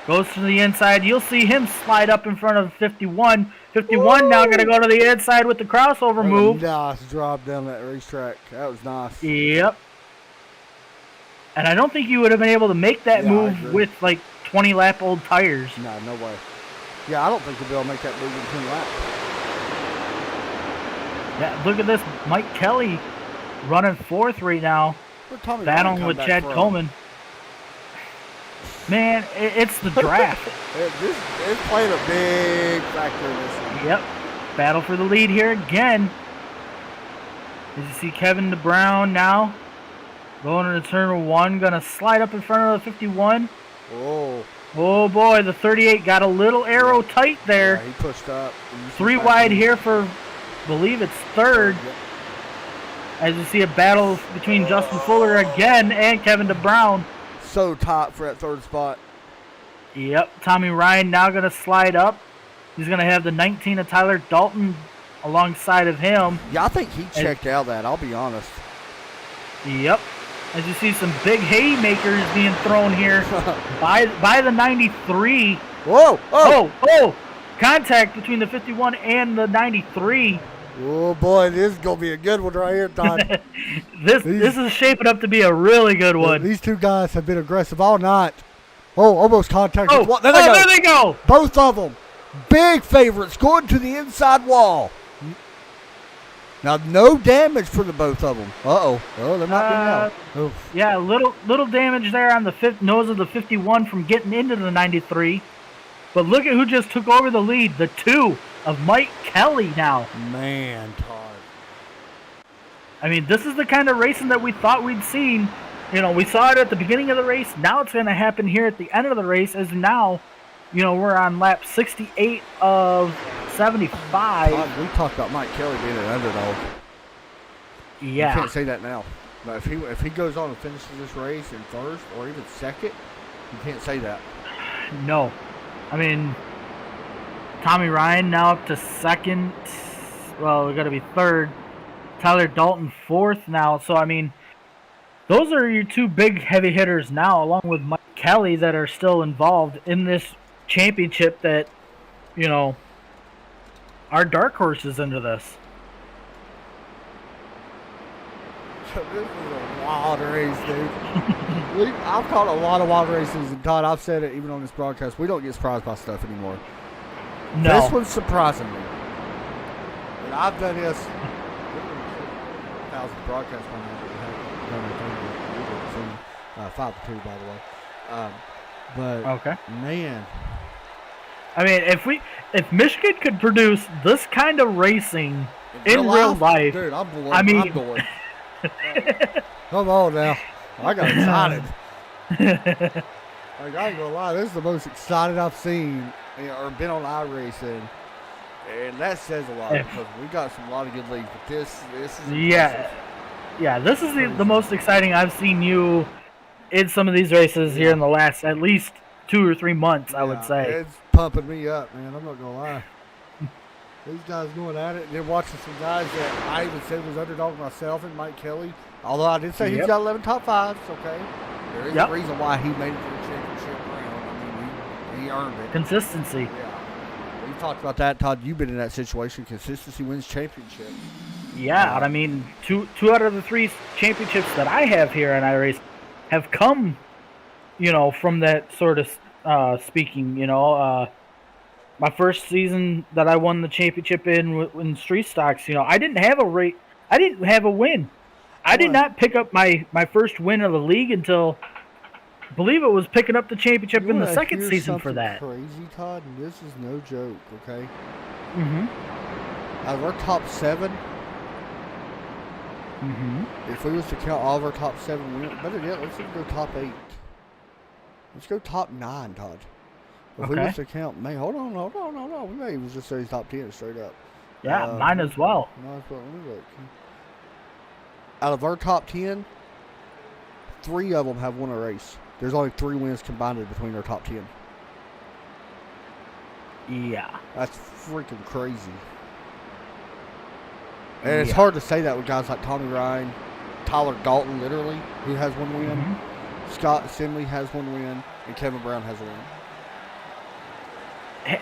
[SPEAKER 2] goes to the inside. You'll see him slide up in front of 51. 51 now going to go to the inside with the crossover move.
[SPEAKER 1] Nice drop down that racetrack. That was nice.
[SPEAKER 2] Yep. And I don't think you would have been able to make that move with like 20 lap old tires.
[SPEAKER 1] No, no way. Yeah, I don't think you'll be able to make that move in 20 laps.
[SPEAKER 2] Yeah, look at this. Mike Kelly running 4th right now. Battling with Chad Coleman. Man, it's the draft.
[SPEAKER 1] It's playing a big factor in this.
[SPEAKER 2] Yep. Battle for the lead here again. As you see Kevin Brown now going into turn 1. Going to slide up in front of the 51. Oh boy, the 38 got a little arrow tight there.
[SPEAKER 1] Yeah, he pushed up.
[SPEAKER 2] 3 wide here for, I believe it's 3rd.
[SPEAKER 1] Yep.
[SPEAKER 2] As you see a battle between Justin Fuller again and Kevin Brown.
[SPEAKER 1] So tight for that 3rd spot.
[SPEAKER 2] Yep, Tommy Ryan now going to slide up. He's going to have the 19 of Tyler Dalton alongside of him.
[SPEAKER 1] Yeah, I think he checked out that, I'll be honest.
[SPEAKER 2] Yep. As you see some big haymakers being thrown here by the 93.
[SPEAKER 1] Whoa!
[SPEAKER 2] Oh! Contact between the 51 and the 93.
[SPEAKER 1] Oh boy, this is gonna be a good one right here, Todd.
[SPEAKER 2] This is shaping up to be a really good one.
[SPEAKER 1] These 2 guys have been aggressive all night. Oh, almost contact.
[SPEAKER 2] There they go.
[SPEAKER 1] Both of them. Big favorites going to the inside wall. Now, no damage for the both of them. Oh, they're not being out.
[SPEAKER 2] Yeah, little damage there on the nose of the 51 from getting into the 93. But look at who just took over the lead. The 2 of Mike Kelly now.
[SPEAKER 1] Man, Todd.
[SPEAKER 2] I mean, this is the kind of racing that we thought we'd seen. You know, we saw it at the beginning of the race. Now it's going to happen here at the end of the race, as now, you know, we're on lap 68 of 75.
[SPEAKER 1] Todd, we talked about Mike Kelly being an underdog.
[SPEAKER 2] Yeah.
[SPEAKER 1] You can't say that now. But if he goes on and finishes this race in 1st or even 2nd, you can't say that.
[SPEAKER 2] No. I mean, Tommy Ryan now up to 2nd. Well, we got to be 3rd. Tyler Dalton 4th now. So, I mean, those are your 2 big heavy hitters now, along with Mike Kelly, that are still involved in this championship that, you know, are dark horses into this.
[SPEAKER 1] This is a wild race, dude. I've caught a lot of wild races, and Todd, I've said it even on this broadcast, we don't get surprised by stuff anymore.
[SPEAKER 2] No.
[SPEAKER 1] This one's surprising me. And I've done this 1,000 broadcasts on that. 5-2, by the way. But
[SPEAKER 2] okay.
[SPEAKER 1] Man,
[SPEAKER 2] I mean, if Michigan could produce this kind of racing in real life,
[SPEAKER 1] dude, I'm bored.
[SPEAKER 2] I mean,
[SPEAKER 1] I'm bored. Come on now, I got excited. Like, I ain't gonna lie, this is the most excited I've seen or been on iRacing, and that says a lot because we got a lot of good leagues. But this is impressive.
[SPEAKER 2] Yeah, this is the most exciting I've seen you in some of these races here in the last at least 2 or 3 months, I would say.
[SPEAKER 1] It's pumping me up, man. I'm not gonna lie. These guys going at it, and then watching some guys that I even said was underdog myself and Mike Kelly. Although I did say he's got 11 top 5s, okay. There is a reason why he made it to the championship round. I mean, he earned it.
[SPEAKER 2] Consistency.
[SPEAKER 1] Yeah. We've talked about that, Todd. You've been in that situation. Consistency wins championships.
[SPEAKER 2] Yeah, and I mean, two out of the 3 championships that I have here in iRace have come, you know, from that sort of speaking, you know. My first season that I won the championship in Street Stocks, you know, I didn't have a rate. I didn't have a win. I did not pick up my first win of the league until, I believe it was picking up the championship in the second season for that.
[SPEAKER 1] Crazy, Todd, and this is no joke, okay?
[SPEAKER 2] Mm-hmm.
[SPEAKER 1] Out of our top 7, if we was to count all of our top 7 wins, better yet, let's even go top 8. Let's go top 9, Todd. If we was to count, man, hold on. We may even just say top 10 straight up.
[SPEAKER 2] Yeah, mine as well.
[SPEAKER 1] Let me look. Out of our top 10, 3 of them have won a race. There's only 3 wins combined between our top 10.
[SPEAKER 2] Yeah.
[SPEAKER 1] That's freaking crazy. And it's hard to say that with guys like Tommy Ryan, Tyler Dalton, literally, who has 1 win. Scott Simley has 1 win, and Kevin Brown has a win.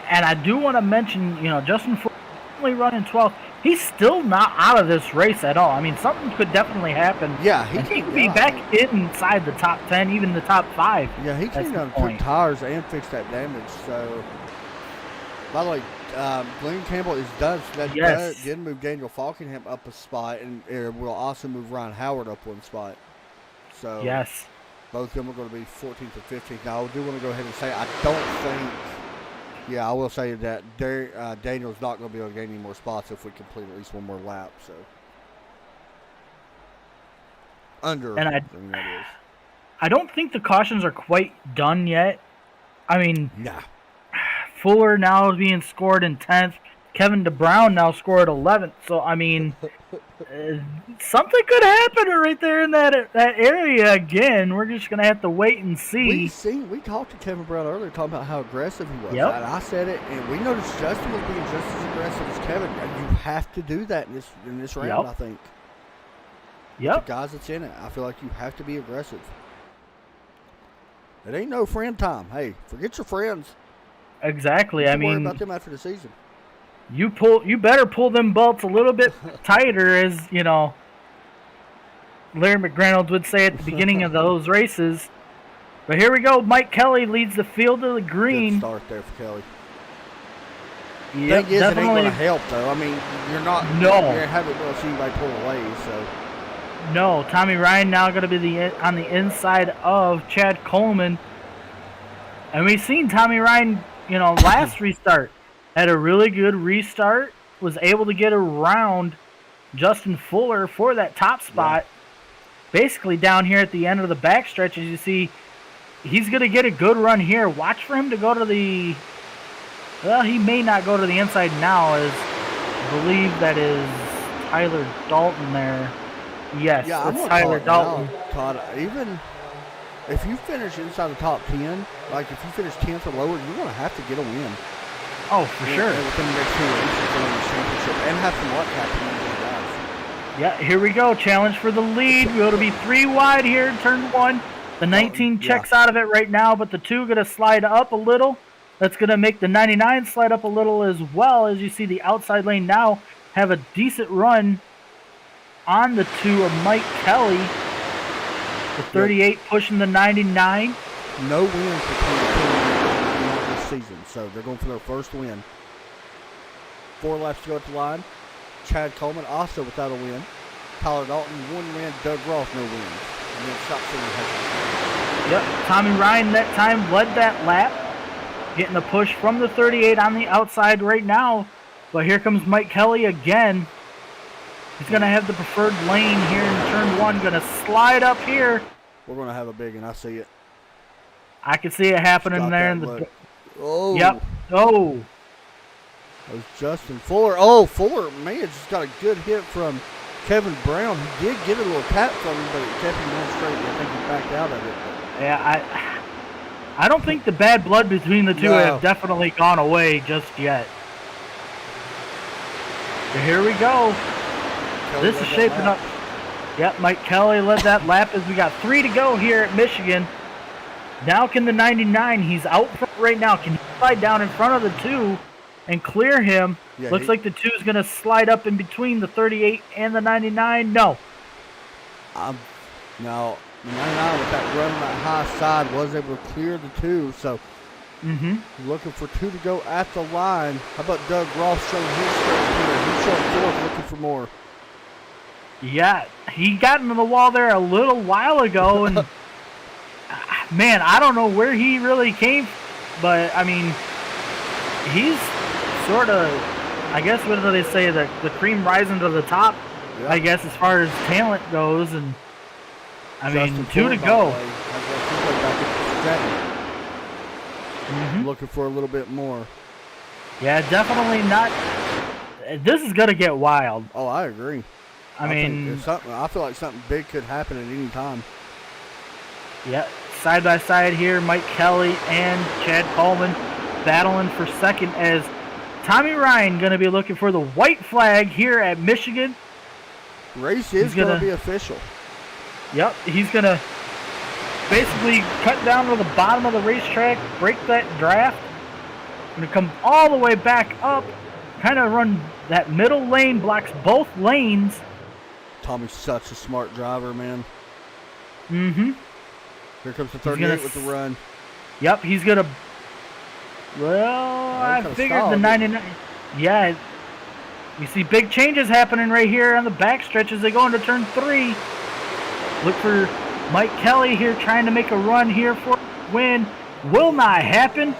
[SPEAKER 2] And I do want to mention, Justin Fuller only running 12th. He's still not out of this race at all. I mean, something could definitely happen.
[SPEAKER 1] Yeah,
[SPEAKER 2] he could be back inside the top 10, even the top 5.
[SPEAKER 1] Yeah, he came down and put tires and fixed that damage. So, by the way, Glenn Campbell did move Daniel Falkingham up a spot, and it will also move Ryan Howard up 1 spot. So,
[SPEAKER 2] yes,
[SPEAKER 1] both of them are going to be 14th and 15th. Now, I do want to go ahead and say I don't think. Yeah, I will say that Daniel's not going to be able to gain any more spots if we complete at least 1 more lap. So,
[SPEAKER 2] I don't think the cautions are quite done yet. I mean,
[SPEAKER 1] nah.
[SPEAKER 2] Fuller now is being scored in 10th. Kevin DeBrown now scored 11th. So, I mean, something could happen right there in that area again. We're just going to have to wait and see.
[SPEAKER 1] We talked to Kevin Brown earlier talking about how aggressive he was.
[SPEAKER 2] Yep.
[SPEAKER 1] And I said it, and we noticed Justin was being just as aggressive as Kevin. And you have to do that in this round, I think.
[SPEAKER 2] Yep.
[SPEAKER 1] The guys that's in it, I feel like you have to be aggressive. It ain't no friend time. Hey, forget your friends.
[SPEAKER 2] Exactly.
[SPEAKER 1] Don't worry about them after the season.
[SPEAKER 2] You better pull them belts a little bit tighter, as Larry McGreynolds would say at the beginning of those races. But here we go. Mike Kelly leads the field to the green.
[SPEAKER 1] Good start there for Kelly.
[SPEAKER 2] Yep,
[SPEAKER 1] Thing is, it ain't going to help though. I mean, you're not.
[SPEAKER 2] No.
[SPEAKER 1] You haven't really seen anybody pull away, so.
[SPEAKER 2] No, Tommy Ryan now going to be on the inside of Chad Coleman, and we've seen Tommy Ryan, last restart. Had a really good restart, was able to get around Justin Fuller for that top spot. Yeah. Basically down here at the end of the backstretch, as you see, he's going to get a good run here. Watch for him to go to the... Well, he may not go to the inside now, as I believe that is Tyler Dalton there. Yes,
[SPEAKER 1] yeah,
[SPEAKER 2] it's Tyler Dalton.
[SPEAKER 1] Now, Todd, even if you finish inside the top 10, like if you finish 10th or lower, you're going to have to get a win.
[SPEAKER 2] Oh, for sure.
[SPEAKER 1] Within the next 2 races for the championship, and have some luck happening.
[SPEAKER 2] Yeah, here we go. Challenge for the lead. We're going to be 3 wide here in turn 1. The 19 checks out of it right now, but the 2 going to slide up a little. That's going to make the 99 slide up a little as well. As you see, the outside lane now have a decent run on the 2 of Mike Kelly. The 38 pushing the 99.
[SPEAKER 1] No wins between the 2 this season, so they're going for their first win. 4 laps to go at the line. Chad Coleman also without a win. Tyler Dalton 1 win. Doug Ross no wins. And then Scott Simley has a win.
[SPEAKER 2] Yep, Tommy Ryan that time led that lap, getting a push from the 38 on the outside right now. But here comes Mike Kelly again. He's going to have the preferred lane here in turn 1. Going to slide up here.
[SPEAKER 1] We're going to have a big one. I see it.
[SPEAKER 2] I can see it happening
[SPEAKER 1] Stop
[SPEAKER 2] there.
[SPEAKER 1] Oh.
[SPEAKER 2] Yep. Oh.
[SPEAKER 1] That was Justin Fuller. Oh, Fuller, man, just got a good hit from Kevin Brown. He did get a little tap from him, but it kept him going straight. I think he backed out of it.
[SPEAKER 2] Yeah, I don't think the bad blood between the 2 have definitely gone away just yet. So here we go.
[SPEAKER 1] Kelly
[SPEAKER 2] this is shaping up. Yep, Mike Kelly led that lap as we got 3 to go here at Michigan. Now can the 99, he's out front right now. Can he slide down in front of the 2 and clear him? Yeah, looks like the 2 is going to slide up in between the 38 and the 99. No.
[SPEAKER 1] No, the 99 with that run on that high side was able to clear the 2. So looking for 2 to go at the line. How about Doug Ross showing his straight here? He's showing 4th, looking for more.
[SPEAKER 2] Yeah, he got into the wall there a little while ago, and man, I don't know where he really came, but I mean, he's sort of, I guess, what do they say, the cream rising to the top, I guess, as far as talent goes, and I mean, 2 to go.
[SPEAKER 1] Looking for a little bit more.
[SPEAKER 2] Yeah, definitely not. this is gonna get wild.
[SPEAKER 1] Oh, I agree.
[SPEAKER 2] I
[SPEAKER 1] think
[SPEAKER 2] mean,
[SPEAKER 1] there's something. I feel like something big could happen at any time.
[SPEAKER 2] yeah, side by side here, Mike Kelly and Chad Coleman battling for second as Tommy Ryan gonna be looking for the white flag here at Michigan.
[SPEAKER 1] Race is going to be official.
[SPEAKER 2] Yep, he's gonna basically cut down to the bottom of the racetrack, break that draft. Gonna come all the way back up, kind of run that middle lane, blocks both lanes.
[SPEAKER 1] Tommy's such a smart driver, man.
[SPEAKER 2] Mm-hmm.
[SPEAKER 1] Here comes the 38 with the run.
[SPEAKER 2] Yep, he's gonna. Well, I figured the 99. Yeah, we see big changes happening right here on the backstretch as they go into turn 3. Look for Mike Kelly here trying to make a run here for a win. Will not happen.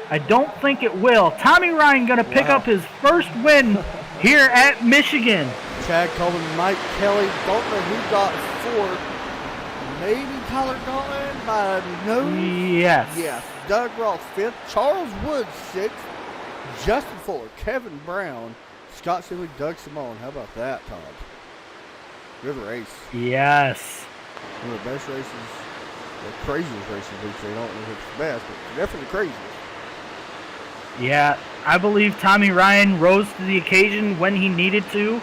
[SPEAKER 2] I don't think it will. Tommy Ryan going to pick up his first win here at Michigan.
[SPEAKER 1] Chad Coleman, Mike Kelly. Don't know who got 4th. Maybe Tyler Dalton by nose.
[SPEAKER 2] Yes.
[SPEAKER 1] Yes. Doug Ross 5th. Charles Woods 6th. Justin Fuller, Kevin Brown, Scott Seeley, Doug Simone. How about that, Todd? Good race.
[SPEAKER 2] Yes.
[SPEAKER 1] One of the best races, the craziest races we've seen. I don't know if it's the best, but definitely the craziest.
[SPEAKER 2] Yeah, I believe Tommy Ryan rose to the occasion when he needed to,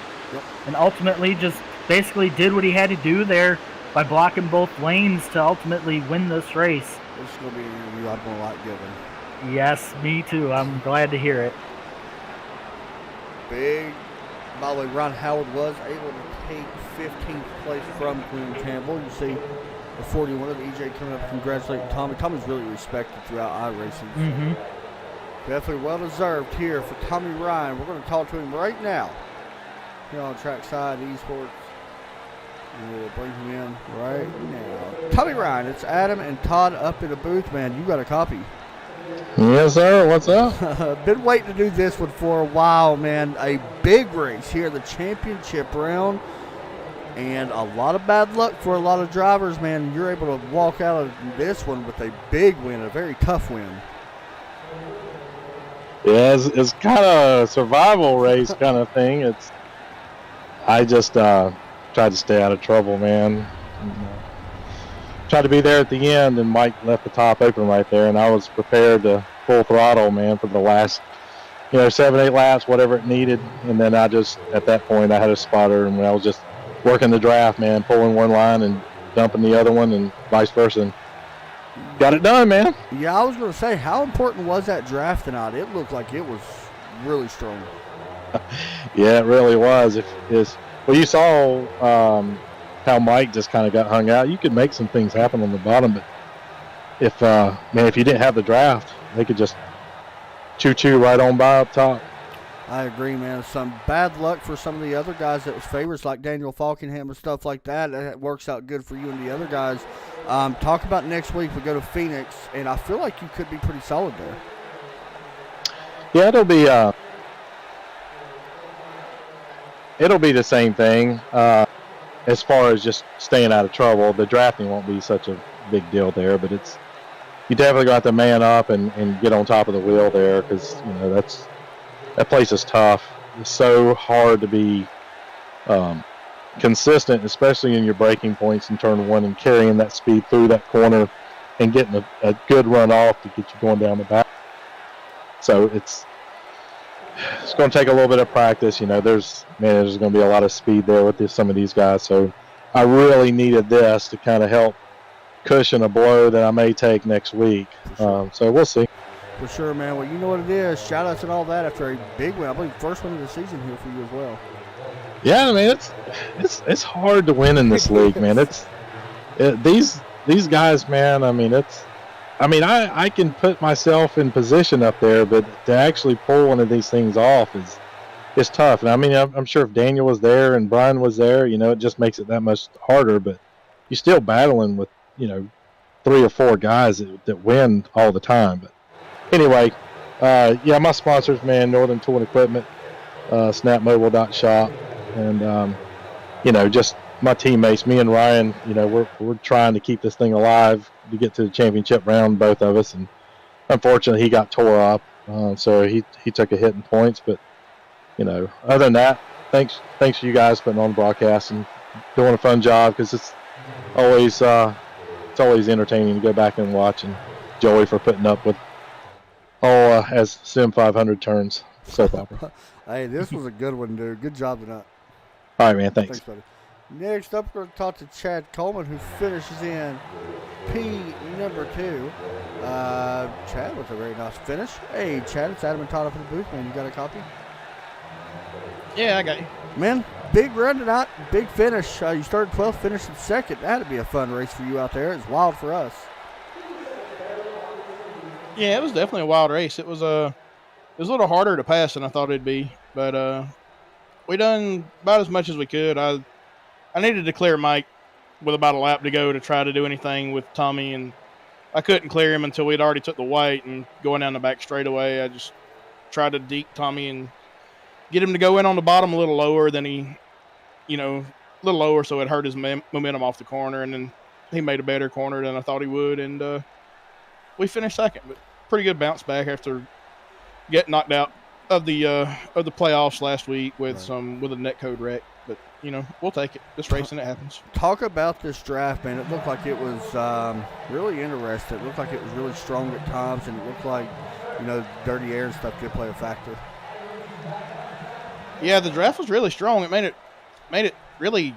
[SPEAKER 2] and ultimately just basically did what he had to do there by blocking both lanes to ultimately win this race.
[SPEAKER 1] This is going to be an interview I'm going to like giving.
[SPEAKER 2] Yes, me too. I'm glad to hear it.
[SPEAKER 1] Big. By the way, Ron Howard was able to take 15th place from Quinn Campbell. You see the 41 of the EJ coming up congratulating Tommy. Tommy's really respected throughout iRacing.
[SPEAKER 2] Mm-hmm.
[SPEAKER 1] Definitely well-deserved here for Tommy Ryan. We're going to talk to him right now here on Trackside Esports. And we'll bring him in right now. Tommy Ryan, it's Adam and Todd up in the booth, man. You got a copy.
[SPEAKER 6] Yes, sir. What's up?
[SPEAKER 1] Been waiting to do this one for a while, man. A big race here, the championship round. And a lot of bad luck for a lot of drivers, man. You're able to walk out of this one with a big win, a very tough win.
[SPEAKER 6] Yeah, it's kind of a survival race kind of thing. I just tried to stay out of trouble, man. Tried to be there at the end, and Mike left the top open right there, and I was prepared to full throttle, man, for the last, 7-8 laps, whatever it needed. And then at that point, I had a spotter, and I was just working the draft, man, pulling one line and dumping the other one, and vice versa. And got it done, man.
[SPEAKER 1] Yeah, I was going to say, how important was that draft tonight? It looked like it was really strong.
[SPEAKER 6] Yeah, it really was. Well, you saw how Mike just kind of got hung out. You could make some things happen on the bottom, but if you didn't have the draft, they could just choo-choo right on by up top.
[SPEAKER 1] I agree, man. Some bad luck for some of the other guys that was favorites, like Daniel Falkenham and stuff like that. That works out good for you and the other guys. Talk about next week. We go to Phoenix, and I feel like you could be pretty solid there.
[SPEAKER 6] Yeah, it'll be the same thing. As far as just staying out of trouble, the drafting won't be such a big deal there, but you definitely got to man up and get on top of the wheel there, because that place is tough. It's so hard to be consistent, especially in your braking points in turn 1 and carrying that speed through that corner and getting a good run off to get you going down the back. So it's going to take a little bit of practice. There's going to be a lot of speed there with some of these guys. So I really needed this to kind of help cushion a blow that I may take next week. So we'll see.
[SPEAKER 1] For sure, man. Well, you know what it is. Shout outs and all that after a big win. I believe first win of the season here for you as well.
[SPEAKER 6] Yeah, I mean, it's hard to win in this league, man. These guys, man. I mean, I can put myself in position up there, but to actually pull one of these things off is tough. And I mean, I'm sure if Daniel was there and Brian was there, it just makes it that much harder. But you're still battling with 3 or 4 guys that win all the time. But anyway, my sponsors, man, Northern Tool and Equipment, snapmobile.shop, and just my teammates, me and Ryan, we're trying to keep this thing alive to get to the championship round, both of us, and unfortunately he got tore up, so he took a hit in points. But other than that, thanks to you guys putting on the broadcast and doing a fun job, because it's always entertaining to go back and watch, and Joey for putting up with all as Sim500 turns soap opera.
[SPEAKER 1] Hey, this was a good one, dude. Good job tonight.
[SPEAKER 6] All right, man. Thanks.
[SPEAKER 1] Buddy. Next up, we're going to talk to Chad Coleman, who finishes in number 2. Chad with a very nice finish. Hey, Chad, it's Adam and Todd up in the booth, man. You got a copy?
[SPEAKER 7] Yeah, I got you.
[SPEAKER 1] Man, big run tonight, big finish. You started 12th, finished in 2nd. That'd be a fun race for you out there. It's wild for us.
[SPEAKER 7] Yeah, it was definitely a wild race. It was a little harder to pass than I thought it'd be, but we done about as much as we could. I needed to clear Mike with about a lap to go to try to do anything with Tommy, and I couldn't clear him until we'd already took the white and going down the back straightaway. I just tried to deke Tommy and get him to go in on the bottom a little lower than a little lower, so it hurt his momentum off the corner, and then he made a better corner than I thought he would, and we finished 2nd. But pretty good bounce back after getting knocked out of the playoffs last week with a netcode wreck. But we'll take it. This racing, it happens.
[SPEAKER 1] Talk about this draft, man. It looked like it was really interesting. It looked like it was really strong at times, and it looked like dirty air and stuff did play a factor.
[SPEAKER 7] Yeah, the draft was really strong. It made it really,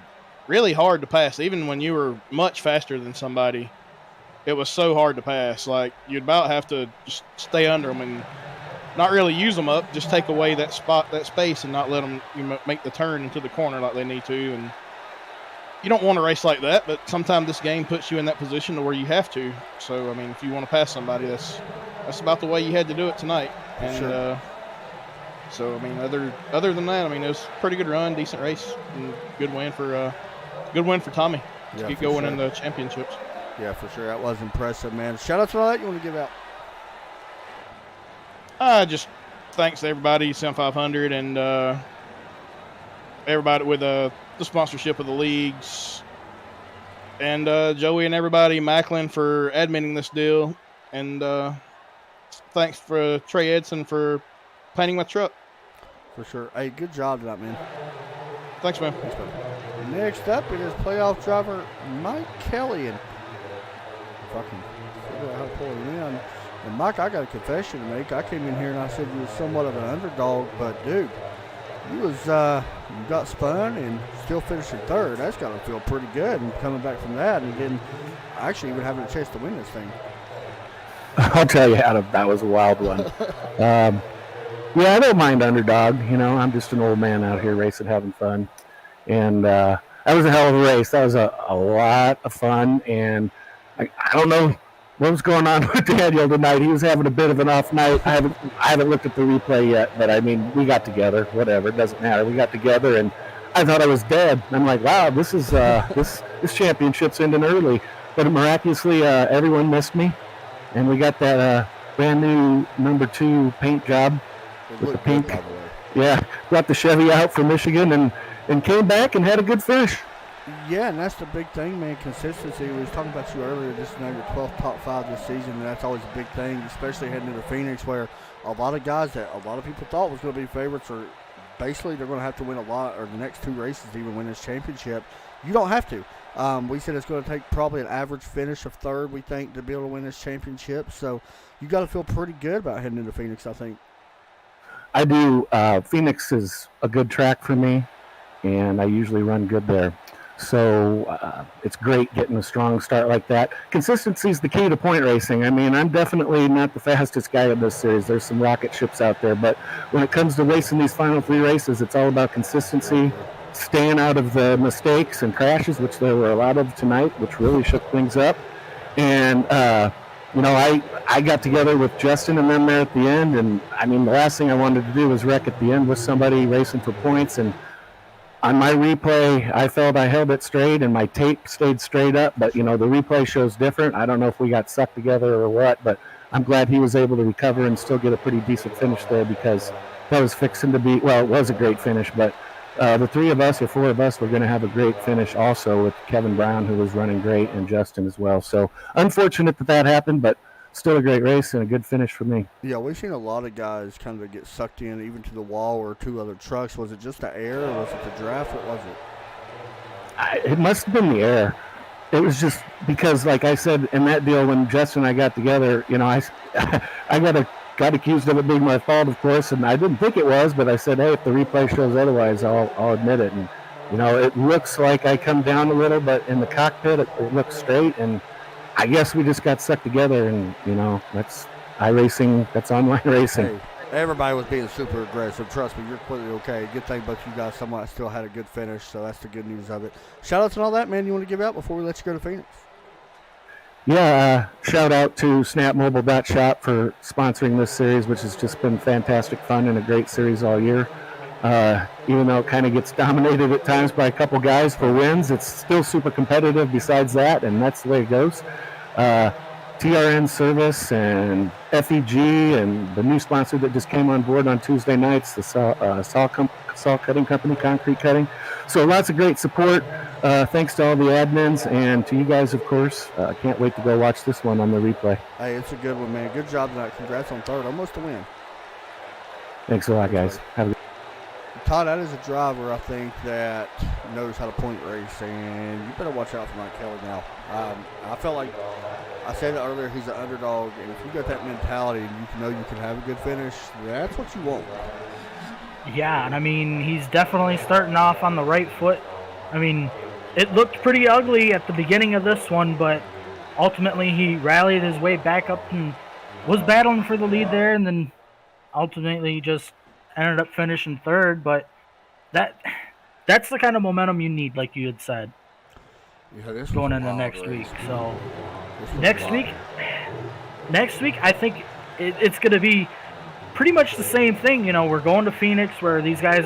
[SPEAKER 7] really hard to pass. Even when you were much faster than somebody, it was so hard to pass. Like, you'd about have to just stay under them and not really use them up, just take away that space, and not let them make the turn into the corner like they need to. And you don't want to race like that, but sometimes this game puts you in that position to where you have to. So, I mean, if you want to pass somebody, that's about the way you had to do it tonight. And
[SPEAKER 1] sure.
[SPEAKER 7] So, I mean, other than that, I mean, it was a pretty good run, decent race, and good win for Tommy to get going in the championships.
[SPEAKER 1] Yeah, for sure. That was impressive, man. Shout out to all that you want to give out.
[SPEAKER 7] Just thanks to everybody, Sim500, and everybody with the sponsorship of the leagues, and Joey and everybody, Macklin, for admitting this deal, and thanks for Trey Edson for painting my truck.
[SPEAKER 1] For sure. Hey, good job tonight, man.
[SPEAKER 7] Thanks, man.
[SPEAKER 1] Thanks, buddy. Next up, it is playoff driver Mike Kelly, and if I can figure out how to pull him in. And Mike, I got a confession to make. I came in here and I said you were somewhat of an underdog, but dude, you got spun and still finishing 3rd. That's got to feel pretty good, and coming back from that and then actually even having a chance to win this thing.
[SPEAKER 8] I'll tell you, Adam, that was a wild one. Yeah, I don't mind underdog. I'm just an old man out here racing, having fun. And that was a hell of a race. That was a lot of fun. And I don't know what was going on with Daniel tonight. He was having a bit of an off night. I haven't looked at the replay yet, but I mean, we got together. Whatever, it doesn't matter. We got together, and I thought I was dead. I'm like, wow, this is this championship's ending early. But miraculously, everyone missed me, and we got that brand new number 2 paint job with the pink.
[SPEAKER 1] Good, by the way.
[SPEAKER 8] Yeah, brought the Chevy out from Michigan and came back and had a good finish.
[SPEAKER 1] Yeah, and that's the big thing, man, consistency. We was talking about you earlier, just your 12th top 5 this season, and that's always a big thing, especially heading into Phoenix, where a lot of guys that a lot of people thought was going to be favorites are basically they're going to have to win a lot, or the next 2 races to even win this championship. You don't have to. We said it's going to take probably an average finish of 3rd, we think, to be able to win this championship. So you got to feel pretty good about heading into Phoenix, I think.
[SPEAKER 8] I do. Phoenix is a good track for me, and I usually run good there. So it's great getting a strong start like that. Consistency is the key to point racing. I mean, I'm definitely not the fastest guy in this series. There's some rocket ships out there. But when it comes to racing these final 3 races, it's all about consistency, staying out of the mistakes and crashes, which there were a lot of tonight, which really shook things up. And, I got together with Justin and them there at the end. And, I mean, the last thing I wanted to do was wreck at the end with somebody racing for points. And on my replay, I felt I held it straight and my tape stayed straight up, but the replay shows different. I don't know if we got sucked together or what, but I'm glad he was able to recover and still get a pretty decent finish there, because that was fixing to be, well, it was a great finish, but the 3 of us or 4 of us were going to have a great finish also, with Kevin Brown, who was running great, and Justin as well. So unfortunate that happened, but still a great race and a good finish for me.
[SPEAKER 1] Yeah, we've seen a lot of guys kind of get sucked in, even to the wall or 2 other trucks. Was it just the air, or was it the draft? What was it?
[SPEAKER 8] It must have been the air. It was just because, like I said, in that deal when Justin and I got together, I got accused of it being my fault, of course, and I didn't think it was, but I said, hey, if the replay shows otherwise, I'll admit it. And it looks like I come down a little, but in the cockpit, it looks straight, and I guess we just got stuck together, and, that's iRacing, that's online racing.
[SPEAKER 1] Hey, everybody was being super aggressive. Trust me, you're completely okay. Good thing both you guys somewhat still had a good finish, so that's the good news of it. Shout-outs and all that, man, you want to give out before we let you go to Phoenix?
[SPEAKER 8] Yeah, shout out to snapmobile.shop for sponsoring this series, which has just been fantastic fun and a great series all year. Even though it kind of gets dominated at times by a couple guys for wins, it's still super competitive besides that, and that's the way it goes. TRN Service and FEG and the new sponsor that just came on board on Tuesday nights, the saw cutting company, concrete cutting. So lots of great support. Thanks to all the admins and to you guys, of course. I can't wait to go watch this one on the replay.
[SPEAKER 1] Hey, it's a good one, man. Good job tonight. Congrats on third. Almost a win.
[SPEAKER 8] Thanks a lot, guys. Have a good
[SPEAKER 1] Todd, that is a driver, I think, that knows how to point race, and you better watch out for Mike Kelly now. I felt like I said it earlier, he's an underdog, and if you got that mentality and you know you can have a good finish, that's what you want.
[SPEAKER 2] Yeah, and I mean, he's definitely starting off on the right foot. I mean, it looked pretty ugly at the beginning of this one, but ultimately he rallied his way back up and was battling for the lead there, and then ultimately just ended up finishing third. But that's the kind of momentum you need, like you had said, going into next week. So next week, I think it's going to be pretty much the same thing. We're going to Phoenix, where these guys,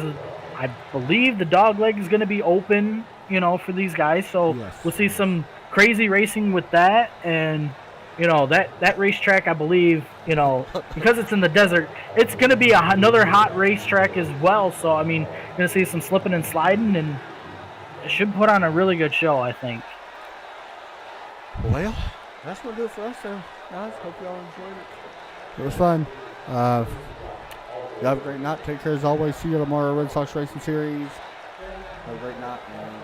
[SPEAKER 2] I believe the dog leg is going to be open, for these guys. So yes, we'll see some crazy racing with that. And, that racetrack, I believe, because it's in the desert, it's going to be another hot racetrack as well. So, I mean, you're going to see some slipping and sliding, and it should put on a really good show, I think.
[SPEAKER 1] Well, that's going to do it for us, though, guys. Hope y'all enjoyed it. It was fun. You have a great night. Take care as always. See you tomorrow, Red Sox Racing Series. Have a great night. And